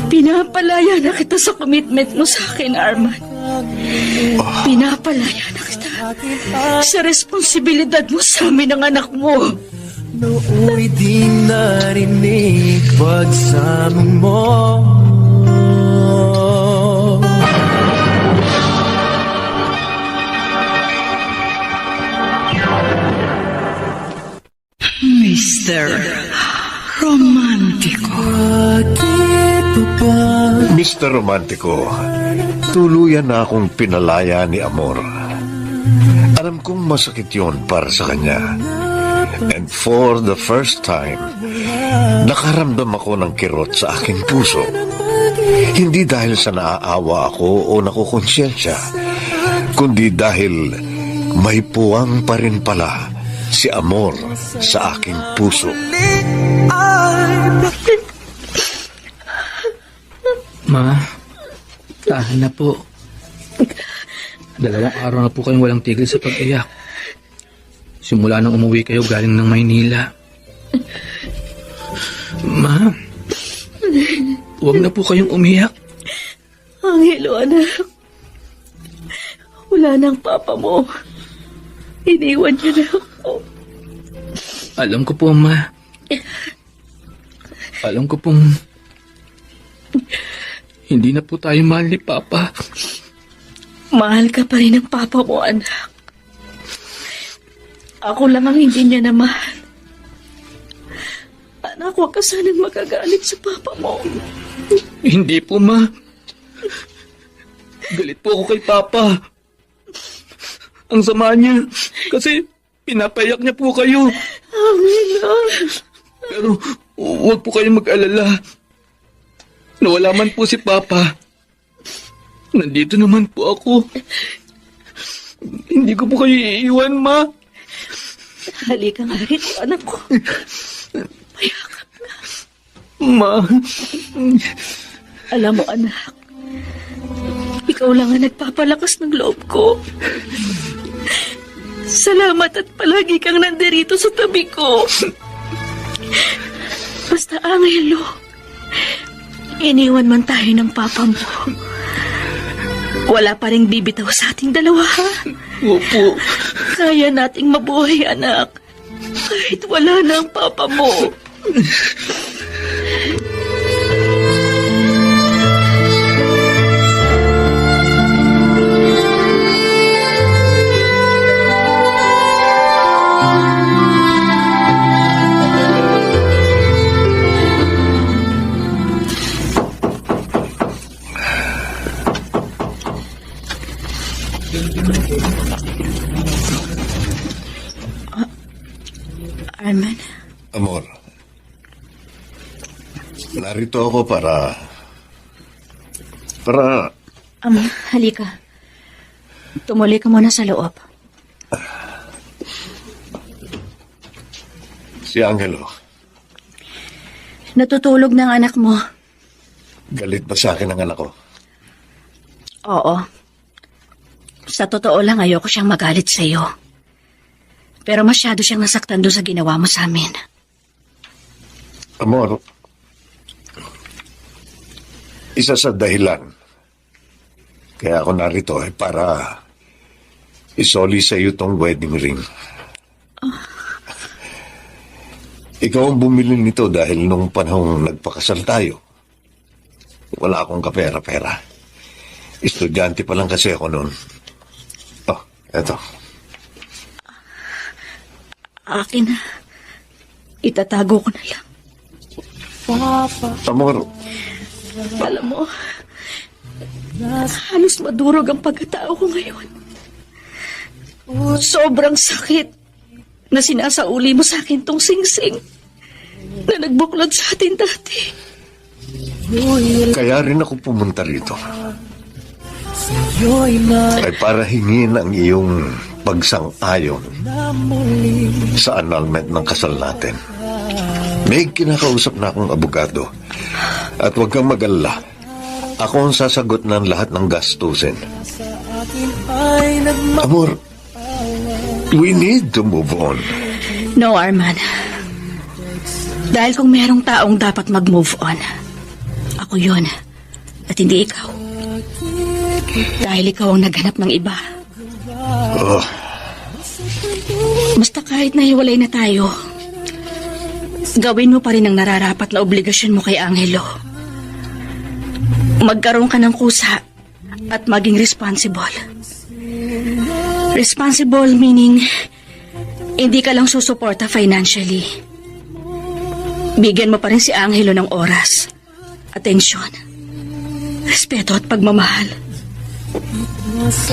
Pinapalaya na kita sa commitment mo sa akin, Arman. Pinapalaya na kita sa responsibilidad mo sa amin ng anak mo. Nooy di narinig pagsama mo. Mr. Romantico. Mr. Romantico, tuluyan na akong pinalaya ni Amor. Alam kong masakit yon para sa kanya. And for the first time, nakaramdam ako ng kirot sa aking puso. Hindi dahil sa naaawa ako o nakukonsyensya, kundi dahil may puwang pa rin pala si Amor sa aking puso. Ma, tahan na po. 2 araw na po kayong walang tigil sa pag-iyak. Simula nang umuwi kayo galing ng Maynila. Ma, huwag na po kayong umiyak. Angelo, anak. Wala nang papa mo. Iniwan niya na ako. Alam ko po, Ma. Alam ko pong hindi na po tayo mahal ni Papa. Mahal ka pa rin ng papa mo, anak. Ako lang ang hindi niya na mahal. Anak, huwag ka sanang magagalit sa papa mo. Hindi po, Ma. Galit po ako kay Papa. Ang sama niya. Kasi pinapayak niya po kayo. Angelo. Pero huwag po kayong mag-alala. Nawala man po si Papa. Nandito naman po ako. Hindi ko po kayo iiwan, Ma. Halika nga rito, anak ko. Payakap ka. Ma. Alam mo, anak, ikaw lang ang nagpapalakas ng loob ko. Salamat at palagi kang nandirito sa tabi ko. Basta, Angelo, iniwan man tayo ng papa mo. Wala pa ring bibitaw sa ating dalawa, ha? Opo. Kaya nating mabuhay, anak. Kahit wala na ang papa mo. Arman? Amor, narito ako para... Halika. Tumuloy ka muna sa loob. Si Angelo, Natutulog ng anak mo. galit ba sa akin ang anak ko? Oo. Sa totoo lang, ayoko siyang magalit sa iyo. Pero masyado siyang nasaktan doon sa ginawa mo sa amin. Amor, isa sa dahilan kaya ako narito ay para isoli sa iyo tong wedding ring. Ikaw ang bumili nito dahil nung panahong nagpakasal tayo, wala akong kapera-pera. Estudyante pa lang kasi ako noon. Oh, eto. Akin na. Itatago ko na lang. Amor, Alam mo, halos madurog ang pagkatao ko ngayon. Sobrang sakit na sinasauli mo sa akin tong singsing na nagbuklod sa atin dati. kaya rin ako pumunta rito. Ay para hingin ang iyong pagsang-ayon sa annulment ng kasal natin. May kinakausap na akong abogado. At huwag kang mag-alala. Ako ang sasagot ng lahat ng gastusin. Amor, we need to move on. No, Arman. Dahil kung merong taong dapat mag-move on, ako yun. At hindi ikaw. Dahil ikaw ang naghanap ng iba. Oh, Basta kahit nahiwalay na tayo, gawin mo pa rin ang nararapat na obligasyon mo kay Angelo. Magkaroon ka ng kusa at maging responsible. Responsible meaning, hindi ka lang susuporta financially. Bigyan mo pa rin si Angelo ng oras, atensyon, respeto at pagmamahal.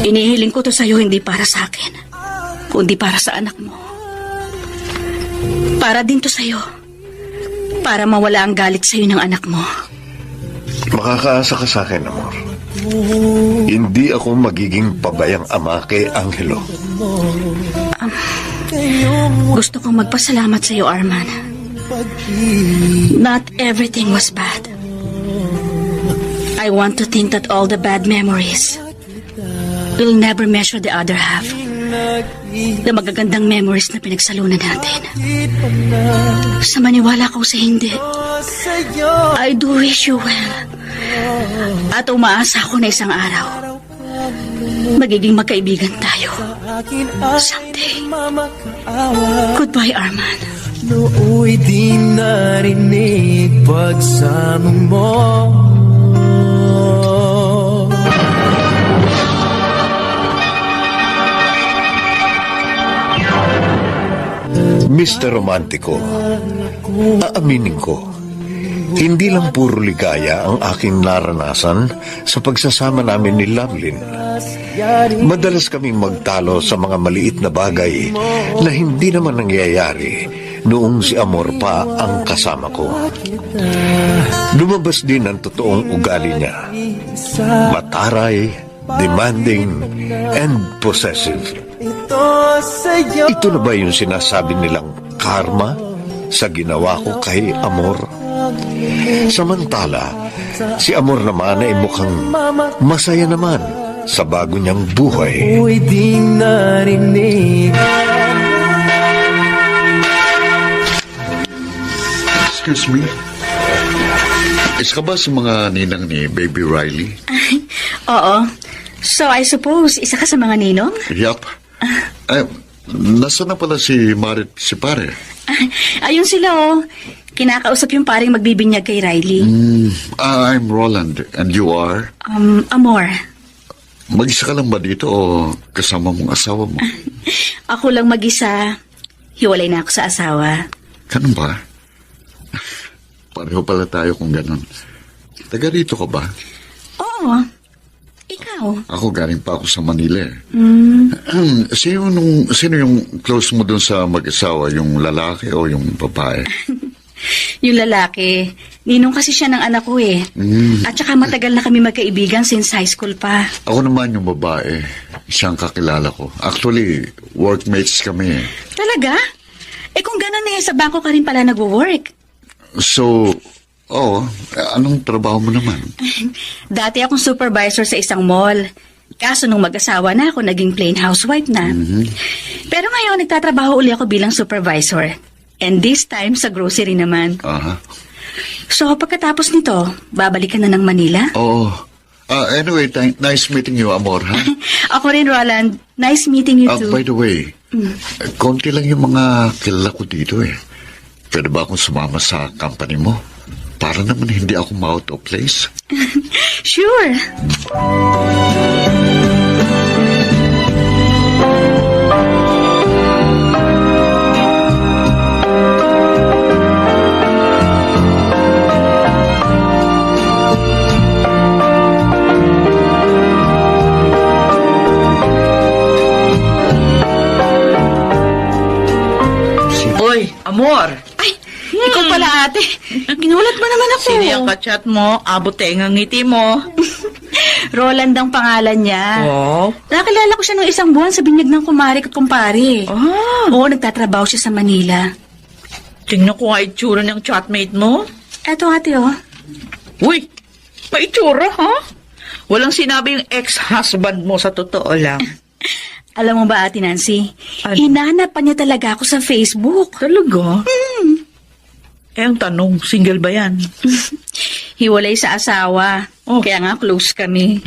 Inihiling ko to sa'yo hindi para sa akin, kundi para sa anak mo. Para din to sa'yo. Para mawala ang galit sa'yo ng anak mo. Makakaasa ka sa akin, amor. Hindi ako magiging pabayang ama kay Angelo. Gusto kong magpasalamat sa'yo, Arman. Not everything was bad. I want to think that all the bad memories will never measure the other half. Na magagandang memories na pinagsalunan natin. Sa maniwala ko sa hindi, I do wish you well. At umaasa ako na isang araw, magiging magkaibigan tayo. Someday. Goodbye, Arman. Nooy di narinig pagsamo mo. Mr. Romantico, aaminin ko, hindi lang puro ligaya ang aking naranasan sa pagsasama namin ni Lovelyn. Madalas kaming magtalo sa mga maliit na bagay na hindi naman nangyayari noong si Amor pa ang kasama ko. Lumabas din ang totoong ugali niya. Mataray, demanding, and possessive. Ito na ba yung sinasabi nilang karma sa ginawa ko kay Amor? Samantala, si Amor naman ay mukhang masaya naman sa bago niyang buhay. Nooy di narinig. Excuse me? Is ka ba sa mga ninang ni Baby Riley? Oo. So, I suppose, isa ka sa mga ninong? Yup. Nasa na pala si Marit si pare? Ayun sila, oh. Kinakausap yung paring magbibinyag kay Riley. I'm Roland, and you are? Amor. Mag-isa ka lang ba dito o kasama mong asawa mo? Ako lang mag-isa. Hiwalay na ako sa asawa. Ganun ba? Pareho pala tayo kung ganun. Taga rito ka ba? Oo. Ikaw? Ako galing pa ako sa Manila eh. Sino yung close mo dun sa mag-asawa? Yung lalaki o yung babae? Yung lalaki. Ninong kasi siya ng anak ko eh. At saka matagal na kami magkaibigan since high school pa. Ako naman yung babae. Siyang kakilala ko. Actually, workmates kami eh. Talaga? Eh kung gano'n eh, sa bangko ka rin pala nag-work. So, anong trabaho mo naman? Dati akong supervisor sa isang mall. Kaso nung mag-asawa na ako, naging plain housewife na. Pero ngayon, nagtatrabaho uli ako bilang supervisor. And this time, sa grocery naman. Aha. So, pagkatapos nito, babalik ka na ng Manila? Oo. Anyway, nice meeting you, Amor, ha? Ako rin, Roland. Nice meeting you too. By the way, konti lang yung mga kilala ko dito eh. Pwede ba akong sumama sa company mo? Para naman hindi ako ma-out of place. Sure. Oy, Amor! Ay, ikaw pala ate. Ginulat mo naman ako. Sino yung kachat mo? Aboteng ang ngiti mo. Roland ang pangalan niya. Oh. Nakilala ko siya nung isang buwan sa binyag ng kumari at kumpare. Oo, nagtatrabaho siya sa Manila. Tingnan ko nga itsura ng chatmate mo. Eto ate, oh. Uy, paitsura, ha? Walang sinabi yung ex-husband mo sa totoo lang. Alam mo ba, Ate Nancy? Ano? Hinanap pa niya talaga ako sa Facebook. Talaga? Eh, ang tanong, single ba yan? Hiwalay sa asawa. Oh. Kaya nga close kami.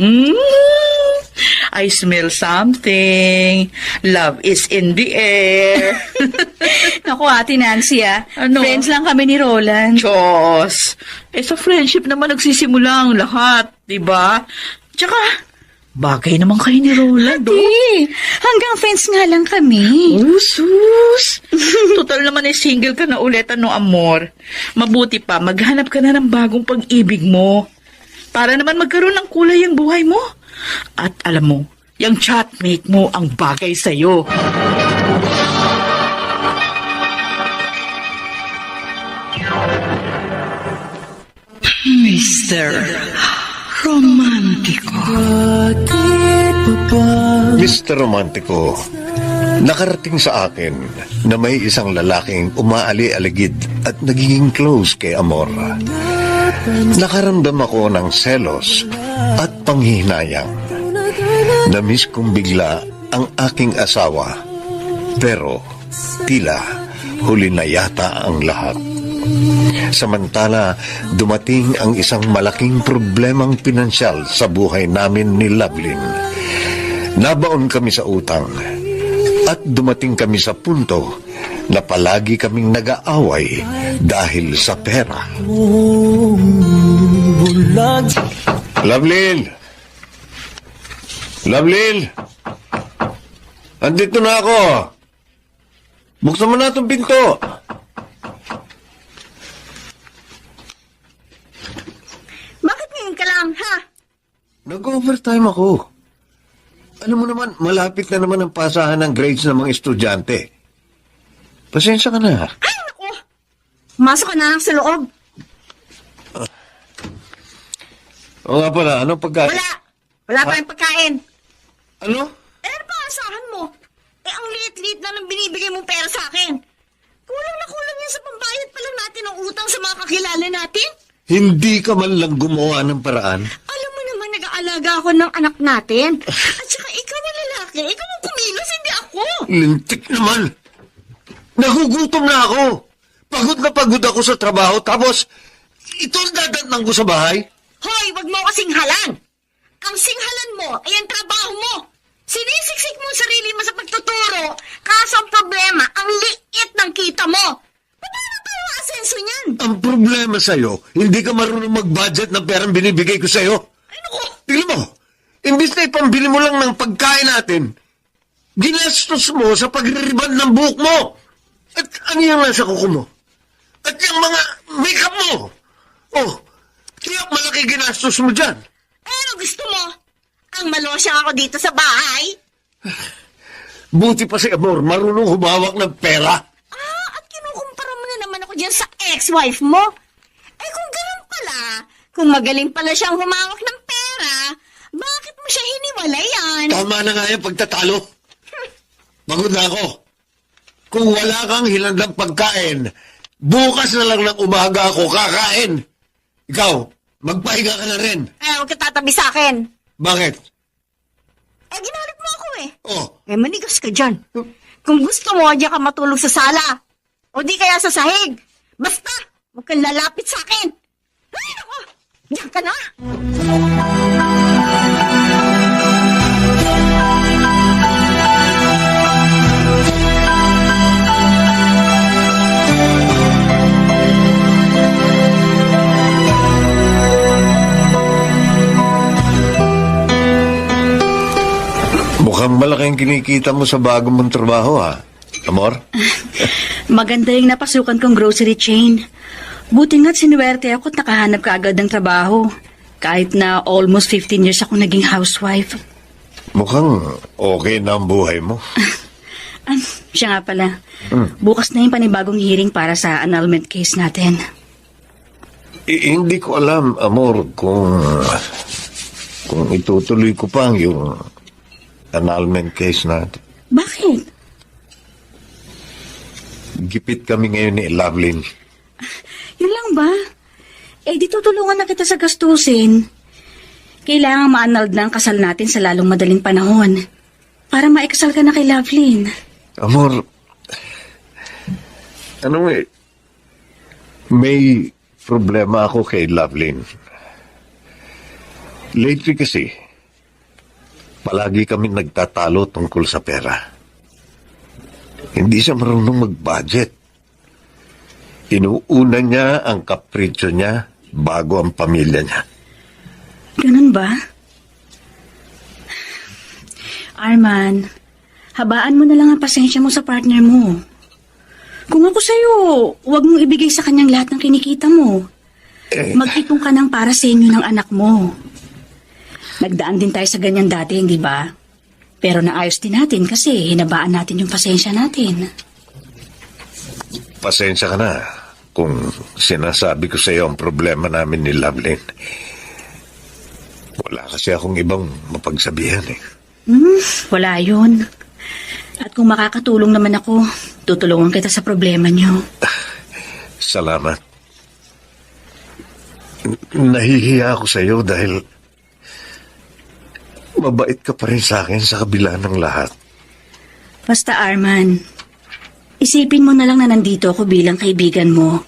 I smell something. Love is in the air. Naku, Ate Nancy, Ano? Friends lang kami ni Roland. Diyos. Eh, sa friendship naman nagsisimula ang lahat, di ba? Tsaka, Bagay naman kayo ni Roland, oh. Hanggang friends nga lang kami. Oh, sus! Total naman ay single ka na ulit, ano, amor. Mabuti pa, maghanap ka na ng bagong pag-ibig mo. Para naman magkaroon ng kulay ang buhay mo. At alam mo, yung chatmate mo ang bagay sa'yo. Mr. Romantico. Mr. Romantico, nakarating sa akin na may isang lalaking umaali-aligid at nagiging close kay Amor. Nakaramdam ako ng selos at panghihinayang. Namiss kong bigla ang aking asawa, pero tila huli na yata ang lahat. Samantala, dumating ang isang malaking problemang pinansyal sa buhay namin ni Lovelyn. Nabaon kami sa utang at dumating kami sa punto na palagi kaming nag-aaway dahil sa pera. Lovelyn! Lovelyn! Andito na ako! Buksan mo na itong pinto! Bakit ngayon ka lang, ha? Nag-overtime ako. Alam mo naman, malapit na naman ang pasahan ng grades ng mga estudyante. Pasensya ka na. Ay, naku! Masok ka na lang sa loob. O nga pala, anong pagkain? Wala! Wala pa yung pagkain. Ano? Eh, ano pa asahan mo? Eh, ang liit-liit na nang binibigay mong pera sa akin. Kulang na kulang yan sa pambayad pa lang natin ng utang sa mga kakilala natin. Hindi ka man lang gumawa ng paraan. Alam mo naman, nag-aalaga ako ng anak natin. At saka ikaw na lalaki, ikaw ang kumilos, hindi ako. Lintik naman. Nagugutom na ako. Pagod na pagod ako sa trabaho, tapos ito ang dadatnan ko sa bahay. Hoy, wag mo kasing halan. Ang singhalan mo ay ang trabaho mo. Sinisiksik mo ang sarili mo sa pagtuturo, kaso ang problema, ang liit ng kita mo. Paano tayo asenso niyan? Ang problema sa'yo, hindi ka marunong mag-budget ng perang binibigay ko sa'yo. Ay, naku. Tingnan mo, imbis na ipambili mo lang ng pagkain natin, ginastos mo sa pagre-reband ng buhok mo. At ano yung nasa kuko mo? At yung mga makeup mo. Oh, tiyak malaki ginastos mo dyan. Ano gusto mo? Ang malosya ako dito sa bahay? Buti pa si Amor, marunong humawak ng pera. Ah, at kinukumpara mo na naman ako dyan sa ex-wife mo? Eh kung ganun pala, kung magaling pala siyang humawak ng pera, bakit mo siya hiniwalayan? Tama na nga yung pagtatalo. Pagod na ako. Kung wala kang hilandang pagkain, bukas na lang ng umaga ako kakain. Ikaw, magpahinga ka na rin. Eh, huwag ka tatabi sa akin. Bakit? Eh, ginalit mo ako eh. Oh, Eh, manigas ka dyan. Kung gusto mo, diyan ka matulog sa sala. O di kaya sa sahig. Basta, huwag kang lalapit sa akin. Ay, naku! Diyan ka na! mukhang malaking kinikita mo sa bago mong trabaho, ha? Amor? Maganda yung napasukan kong grocery chain. Buti nga't sinuwerte ako at nakahanap ka agad ng trabaho. Kahit na almost 15 years ako naging housewife. Mukhang okay na ang buhay mo. Siya nga pala. Bukas na yung panibagong hearing para sa annulment case natin. Hindi ko alam, Amor, kung itutuloy ko pa yung annulment case natin. Bakit? Gipit kami ngayon ni Lovelyn. Yun lang ba? Eh, di tutulungan na kita sa gastusin. Kailangan ma-annulled na ang kasal natin sa lalong madaling panahon. Para maikasal ka na kay Lovelyn. Amor, may problema ako kay Lovelyn. Lately kasi, palagi kami nagtatalo tungkol sa pera. Hindi siya marunong mag-budget. Inuuna niya ang kapritsyo niya bago ang pamilya niya. Ganun ba? Arman, habaan mo na lang ang pasensya mo sa partner mo. Kung ako sa'yo, huwag mong ibigay sa kanyang lahat ng kinikita mo. Mag-ipon ka ng para sa inyo ng anak mo. Nagdaan din tayo sa ganyan dati, hindi ba? Pero naayos din natin kasi hinabaan natin yung pasensya natin. Pasensya ka na kung sinasabi ko sa iyo ang problema namin ni Lovelyn. Wala kasi akong ibang mapagsabihan eh. Wala yun. At kung makakatulong naman ako, tutulungan kita sa problema niyo. Salamat. Nahihiya ako sa iyo dahil mabait ka pa rin sa akin sa kabila ng lahat. Basta Arman, isipin mo na lang na nandito ako bilang kaibigan mo,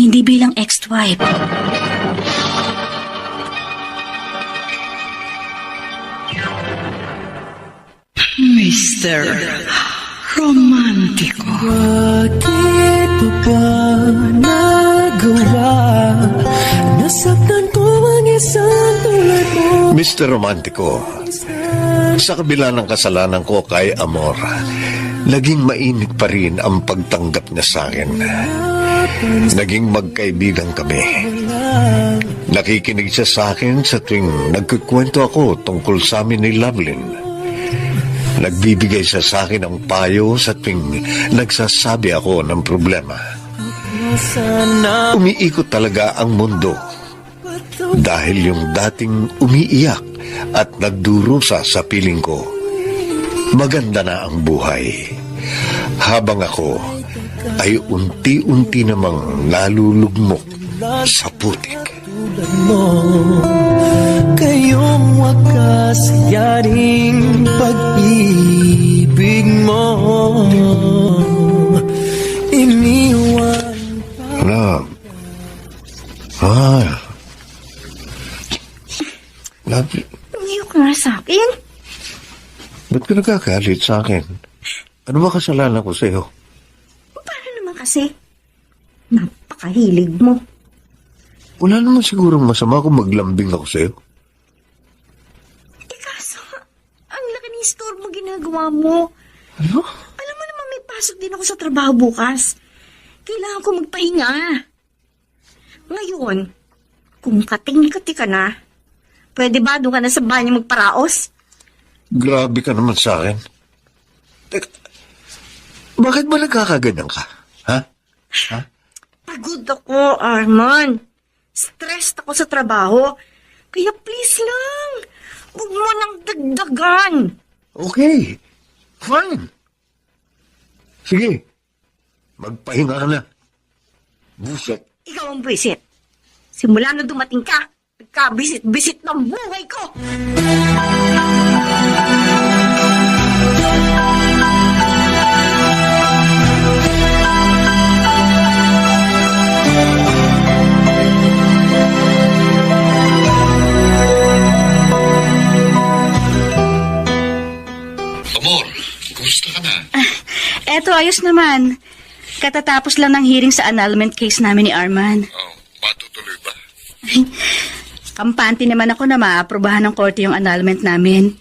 hindi bilang ex-wife. Mr. Romantico. Bakit mo ba nagawa? Nasaktan ko ang isang tulad mo. Mr. Romantico, sa kabila ng kasalanan ko kay Amor, naging mainit pa rin ang pagtanggap niya sa akin. Naging magkaibigan kami. Nakikinig siya sa akin sa tuwing nagkukwento ako tungkol sa amin ni Lovelyn. Nagbibigay siya sa akin ng payo sa tuwing nagsasabi ako ng problema. Umiikot talaga ang mundo dahil yung dating umiiyak at nagdurusa sa piling ko, maganda na ang buhay. Habang ako ay unti-unti namang nalulugmok sa putik. Kayong wakas yaring pag-ibig mo. Iniwan Love. Love, Tumayo ka nga sa akin. ba't ka nagkakalit sa akin? Ano ba kasalanan ko sa'yo? Paano naman kasi? Napakahilig mo. Wala naman sigurong masama kung maglambing ako sa'yo. Kaso, ang laki ng store mo ginagawa mo. Ano? Alam mo naman may pasok din ako sa trabaho bukas. Kailangan ko magpahinga. Ngayon, kung kating-kati ka na, pwede ba doon ka na sa banyo magparaos? Grabe ka naman sa akin. Teka, bakit ba nagkakaganyan ka? Ha? Pagod ako, Arman. Stressed ako sa trabaho. Kaya please lang, huwag mo nang dagdagan. Okay. Fine. Sige. Magpahinga ka na. Buset. Ikaw ang visit. Simula na dumating ka, nagkabisit-bisit ng buhay ko. Amor, kumusta ka na? Eto, ayos naman. Katatapos lang ng hearing sa annulment case namin ni Arman. Oh, matutuloy ba? Kampante naman ako na maaprubahan ng korte yung annulment namin.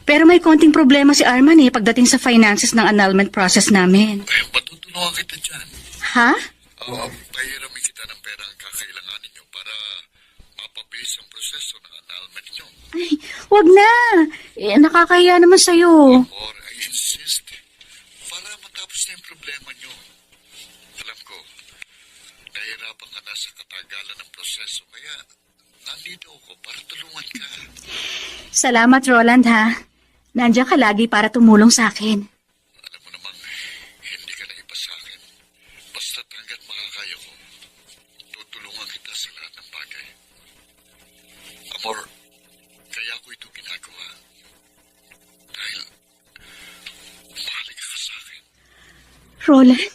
Pero may konting problema si Arman pagdating sa finances ng annulment process namin. Eh, matutulungan kita dyan. Ha? Pahirami kita ng pera ang kakailanganin nyo para mapabilis ang proseso ng annulment nyo. Ay, wag na. Nakakahiya naman sa'yo. Or I insist, para matapos na yung problema nyo. Alam ko, nahihirapan ka na sa katagalan ng proseso, kaya nandito ako para tulungan ka. Salamat, Roland, ha? Nandiyan ka lagi para tumulong sa akin. Alam mo naman, hindi ka na iba sa akin. Basta't hanggat makakaya ko, tutulungan kita sa lahat ng bagay. Amor, kaya ko ito ginagawa. Dahil umahalaga ka sa akin. Roland?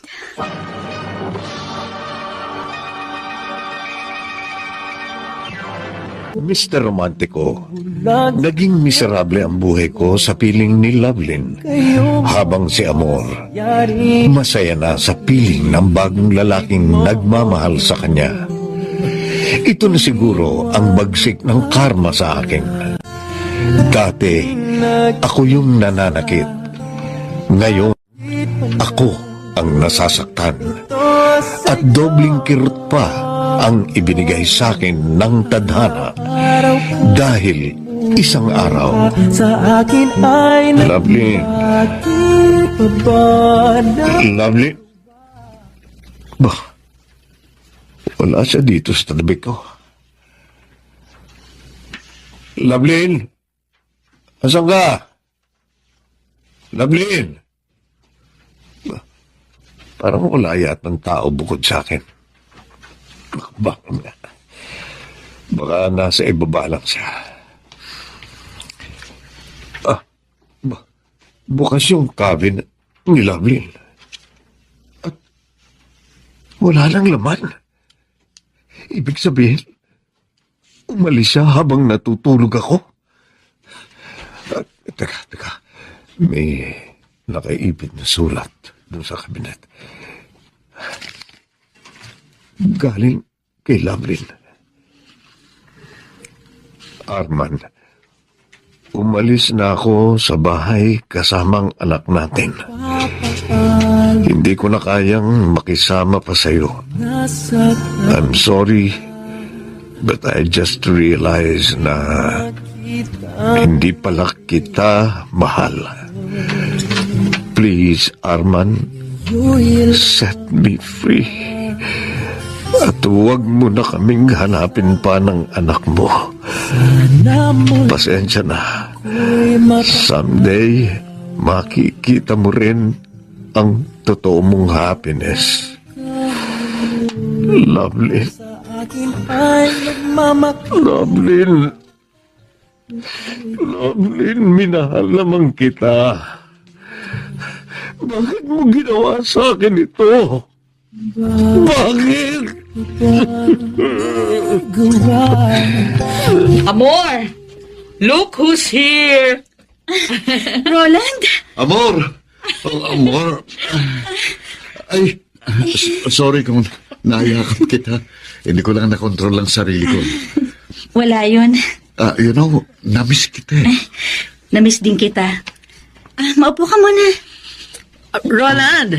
Mr. Romantico, naging miserable ang buhay ko sa piling ni Lovelyn. Habang si Amor, masaya na sa piling ng bagong lalaking nagmamahal sa kanya. Ito na siguro ang bagsik ng karma sa akin. Dati, Ako yung nananakit. Ngayon, ako ang nasasaktan. At dobling kirot pa ang ibinigay sa akin ng tadhana dahil isang araw. Sa akin ay Lovely. nagpapabana. Lovely. Bah, wala siya dito sa tabi ko. Lovelyn! Asan ka? Lovelyn! Bah, parang wala yatang tao bukod sa akin. Baka nasa ibaba lang siya. Bukas yung cabin ni Lovelyn. At wala lang laman. Ibig sabihin, umalis siya habang natutulog ako. Teka. May nakaipit na sulat dun sa kabinet. Galing kay Lovelyn. Arman, umalis na ako sa bahay kasamang anak natin. Hindi ko na kayang makisama pa sa'yo. I'm sorry, but I just realized na hindi pala kita mahal. Please, Arman, set me free. At huwag mo na kaming hanapin pa ng anak mo. Pasensya na. Someday, makikita mo rin ang totoo mong happiness. Lovelyn. Lovelyn. Lovelyn, minahal naman kita. Bakit mo ginawa sa akin ito? Bakit? Amor! Look who's here! Roland? Amor! Oh, Amor! Ay, sorry kung naayakap kita. Hindi ko lang nakontrol ang sarili ko. Wala yun. Namiss kita eh. Namiss din kita. Maupo ka muna. Roland,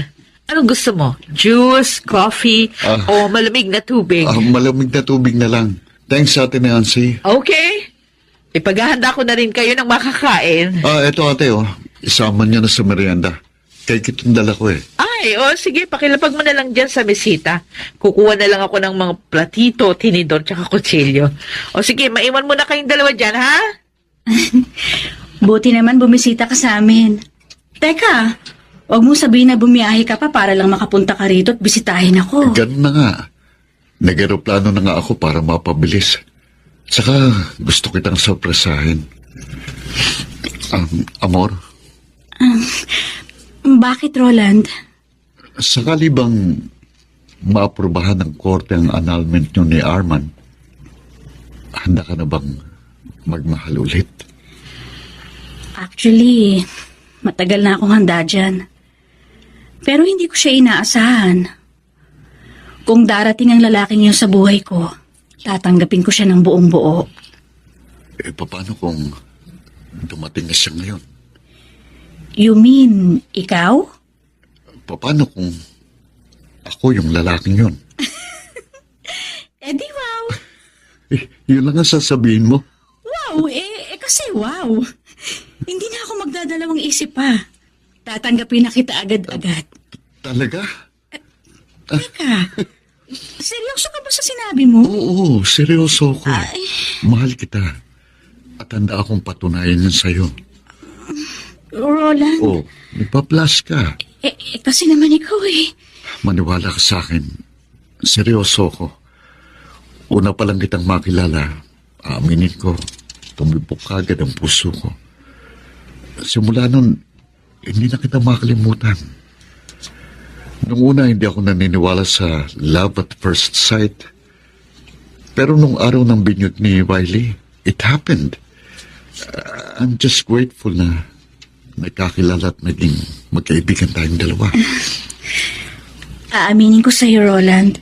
anong gusto mo? Juice, coffee, o malamig na tubig? Malamig na tubig na lang. Thanks sa atin, Nancy. Okay. Ipaghahanda ko na rin kayo ng makakain. Eto ate, isama niya na sa merienda. Kay kitong dala ko eh. Ay, sige, pakilapag mo na lang dyan sa mesita. Kukuha na lang ako ng mga platito, tinidor, tsaka kutsilyo. O sige, maiwan mo na kayong dalawa dyan, ha? Buti naman bumisita ka sa amin. Teka, huwag mo sabihin na bumiyahe ka pa para lang makapunta ka rito at bisitahin ako. Ganun na nga. Nag-aeroplano na nga ako para mapabilis. Saka gusto kitang sorpresahin. Amor? Bakit, Roland? Sakali bang maaprubahan ng korte ang annulment nyo ni Arman, handa ka na bang magmahal ulit? Actually, matagal na akong handa dyan. Pero hindi ko siya inaasahan. Kung darating ang lalaking yun sa buhay ko, tatanggapin ko siya ng buong buo. Paano kung dumating na siya ngayon? You mean, ikaw? Paano kung ako yung lalaking yun? Di wow. Yun lang ang sasabihin mo. Wow, kasi wow. Hindi na ako magdadalawang isip pa. Tatanggapin na kita agad-agad. Talaga? Teka, seryoso ka ba sa sinabi mo? Oo, seryoso ako. Mahal kita. At handa akong patunayan yun sa'yo. Roland? Nagpa-plus ka. Kasi naman ikaw eh. Maniwala ka sa akin. Seryoso ko. Una pa lang kitang makilala, aminin ko, tumibok kagad ang puso ko. Simula nun, hindi na kita makalimutan. Nung una, hindi ako naniniwala sa love at first sight. Pero nung araw ng binyot ni Riley, it happened. I'm just grateful na nagkakilala at naging magkaibigan tayong dalawa. Aaminin ko sa'yo, Roland.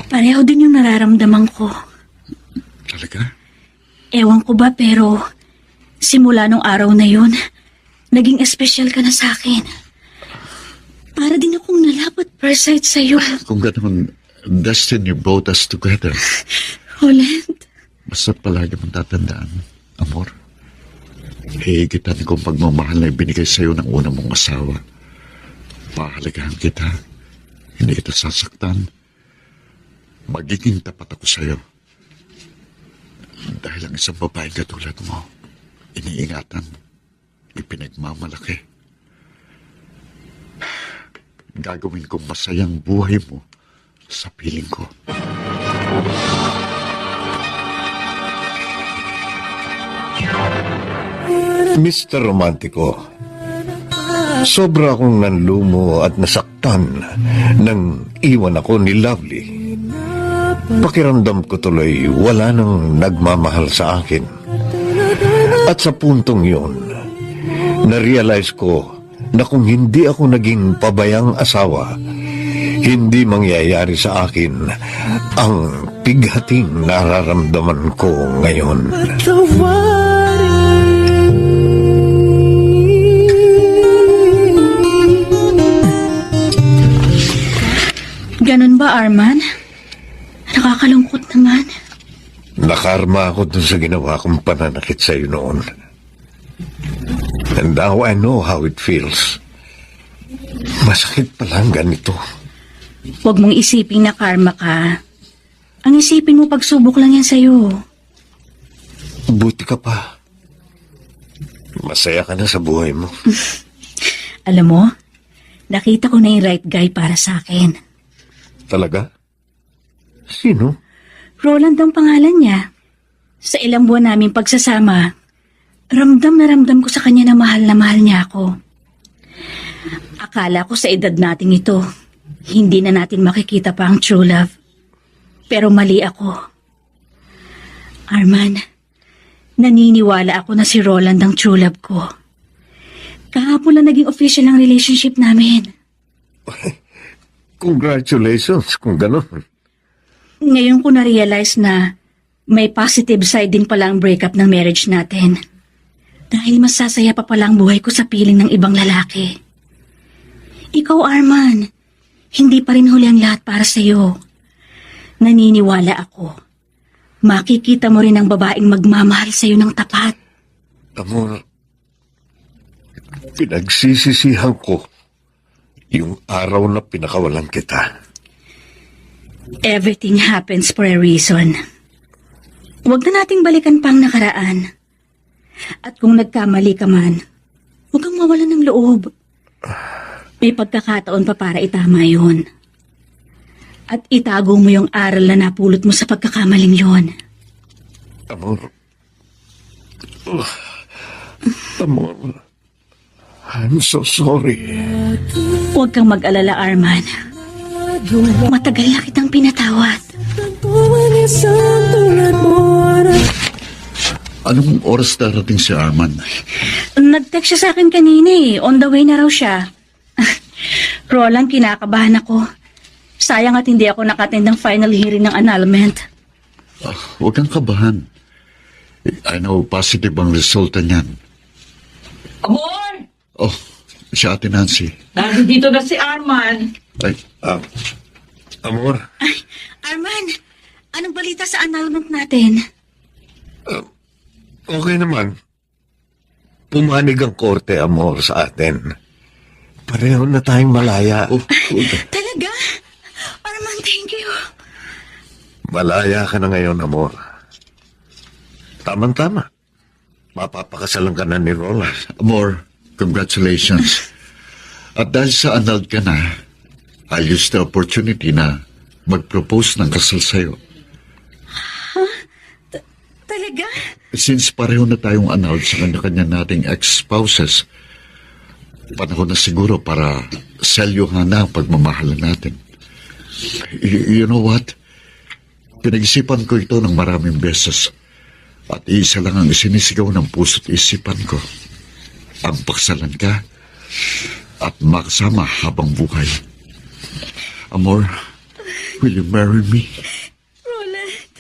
Pareho din yung nararamdaman ko. Talaga? Ewan ko ba, pero Simula nung araw na yun, naging espesyal ka na sa akin. Para din akong nalapat per sight sa'yo. Kung ganun, destiny brought us together. Roland, Basta palagi mong tatandaan, amor. Higitan kong pagmamahal na ibinigay sa'yo ng una mong asawa. Pahalagahan kita. Hindi kita sasaktan. Magiging tapat ako sa'yo. Dahil ang isang babaeng katulad mo, iniingatan, ipinagmamalaki. Gagawin kong masayang buhay mo sa piling ko. Mr. Romantico, sobra akong nanlumo at nasaktan nang iwan ako ni Lovely. Pakiramdam ko tuloy wala nang nagmamahal sa akin. At sa puntong yun, na-realize ko na kung hindi ako naging pabayang asawa, hindi mangyayari sa akin ang pighating nararamdaman ko ngayon. ganun ba, Arman? Nakakalungkot naman. Nakarma ako dun sa ginawa kong pananakit sa iyo noon. And now I know how it feels. Masakit palang ganito. Huwag mong isipin na karma ka. Ang isipin mo, pagsubok lang yan sa'yo. Buti ka pa. Masaya ka na sa buhay mo. Alam mo, nakita ko na yung right guy para sa akin. Talaga? Sino? Roland ang pangalan niya. Sa ilang buwan naming pagsasama, ramdam na ramdam ko sa kanya na mahal niya ako. Akala ko sa edad nating ito, hindi na natin makikita pa ang true love. Pero mali ako. Arman, naniniwala ako na si Roland ang true love ko. Kahapon lang naging official ang relationship namin. Congratulations kung gano'n. Ngayon ko na-realize na may positive side din pala ang breakup ng marriage natin. Dahil masasaya pa pala ang buhay ko sa piling ng ibang lalaki. Ikaw, Arman, hindi pa rin huli ang lahat para sa'yo. Naniniwala ako. Makikita mo rin ang babaeng magmamahal sa'yo ng tapat. Amor, pinagsisisihan ko yung araw na pinakawalan kita. Everything happens for a reason. Huwag na nating balikan pang nakaraan. At kung nagkamali ka man, huwag kang mawalan ng loob. May pagkakataon pa para itama yun. At itago mo yung aral na napulot mo sa pagkakamaling yun. Amor. Amor. I'm so sorry. Huwag kang mag-alala, Arman. Matagal na kitang pinatawad. Anong oras darating si Arman? Nag-text siya sa akin kanina eh. On the way na raw siya. Roland, kinakabahan ako. Sayang at hindi ako nakattend ng final hearing ng annulment. Huwag kang kabahan. I know positive ang resulta niyan. Amor! Oh, si Ate Nancy. Nandito na si Arman. Ay, Amor, Arman, anong balita sa annulment natin? okay naman. Pumanig ang korte, Amor, sa atin. Pareho na tayong malaya. Talaga? Arman, thank you. Malaya ka na ngayon, Amor. Tama-tama. Mapapakasalan ka na ni Roland. Amor, congratulations. At dahil sa annulled ka na, I'll use the opportunity na mag-propose ng kasal sa'yo. Talaga? Since pareho na tayong annulled sa kanya-kanya nating ex-spouses, panahon na siguro para selyuhan na ang pagmamahalan natin. You know what? Pinag-isipan ko ito ng maraming beses at isa lang ang isinisigaw ng puso't isipan ko. Ang paksalan ka at makasama habang buhay. Amor, will you marry me? Roland.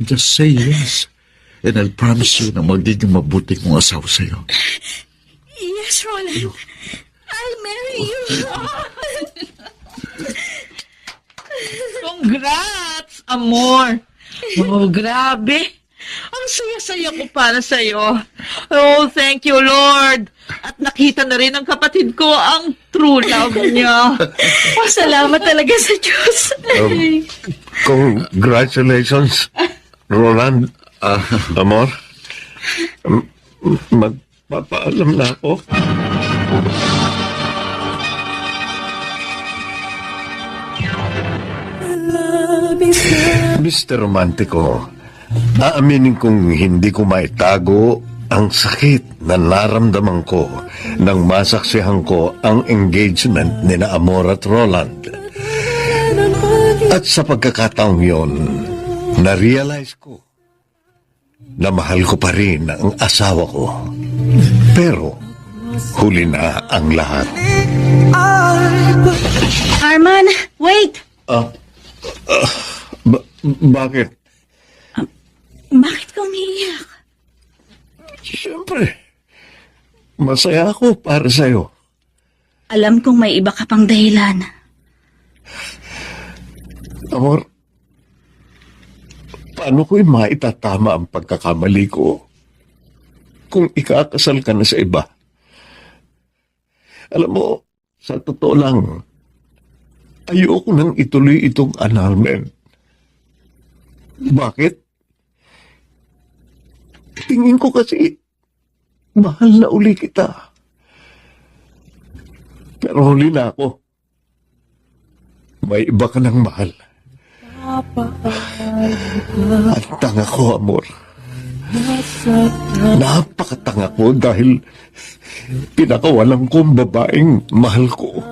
Just say yes. And I'll promise you na magiging mabuti kong asawa sa'yo. Yes, Roland. I'll marry you. Congrats, amor! Oh, grabe! Ang saya-saya ko para sa'yo. Oh, thank you, Lord! At nakita na rin ng kapatid ko ang true love niya. Salamat talaga sa Diyos. Congratulations, Roland. Amor. Magpapaalam na ako. Mr. Romantico, aaminin kong hindi ko maitago ang sakit na naramdaman ko nang masaksihan ko ang engagement ni na Amor at Roland. At sa pagkakataong yon, na-realize ko na mahal ko pa rin ang asawa ko. Pero huli na ang lahat. Arman, wait! Bakit? Bakit ka umiiyak? Siyempre, masaya ako para sa'yo. Alam kong may iba ka pang dahilan. Amor, paano ko'y maitatama ang pagkakamali ko kung ikakasal ka na sa iba? Alam mo, sa totoo lang, ayoko nang ituloy itong annulment. Bakit? Tingin ko kasi, mahal na uli kita. Pero huli na ako. May iba ka ng mahal. At tanga ko, Amor. Napakatanga ko dahil pinakawalan ko ang babaeng mahal ko.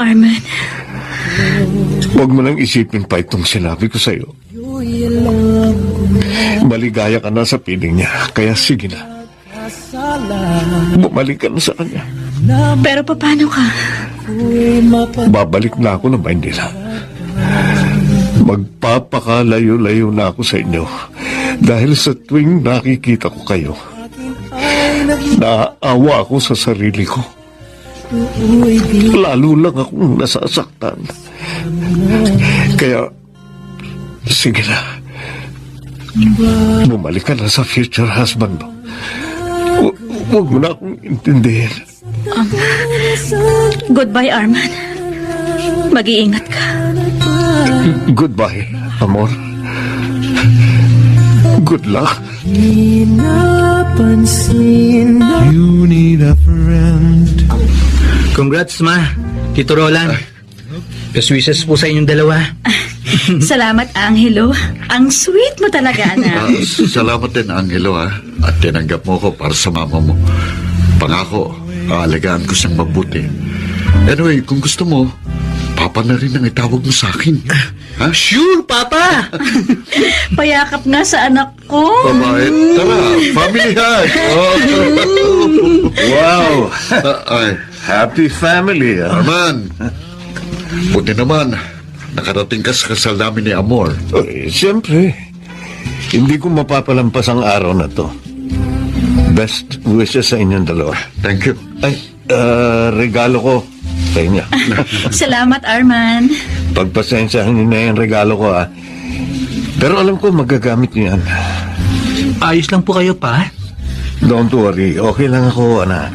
Arman, Huwag mo nang isipin pa itong sinabi ko sa'yo. Maligaya ka na sa piling niya, kaya sige na. Bumalik ka na sa kanya. pero paano ka? Babalik na ako ng Maynila. Magpapakalayo-layo na ako sa inyo. Dahil sa tuwing nakikita ko kayo, naaawa ako sa sarili ko. Lalo lang akong nasasaktan. Kaya, sige na. Bumalik ka na sa future husband mo. Huwag mo na akong intindihin. Goodbye, Arman. Mag-iingat ka. Goodbye, Amor. Good luck. You need a friend. Congrats, Ma. Tito Roland. Best wishes po sa inyong dalawa. Salamat, Angelo. Ang sweet mo talaga, anak. Salamat din, Angelo, ha? At tinanggap mo ko para sa mama mo. Pangako, aalagaan ko siyang mabuti. Anyway, kung gusto mo, Papa na rin ang itawag mo sa akin. Ha? Sure, Papa! Payakap nga sa anak ko. Babae, tara, family hug. Oh. Wow! Ay, Happy family, ah. Arman, buti naman, nakarating ka sa kasal namin ni Amor. Siyempre, hindi ko mapapalampas ang araw na to. Best wishes sa inyong dalawa. Thank you. Ay, regalo ko sa inyo. Salamat, Arman. Pagpasensyahan niyo na yung regalo ko, ah. Pero alam ko magagamit niyo yan. Ayos lang po kayo, Pa. Don't worry, okay lang ako, anak.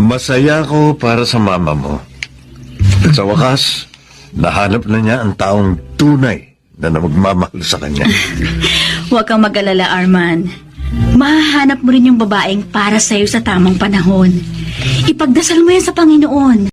Masaya ako para sa mama mo. At sa wakas, nahanap na niya ang taong tunay na magmamahal sa kanya. Huwag kang mag-alala, Arman. Mahahanap mo rin yung babaeng para sa'yo sa tamang panahon. Ipagdasal mo yan sa Panginoon.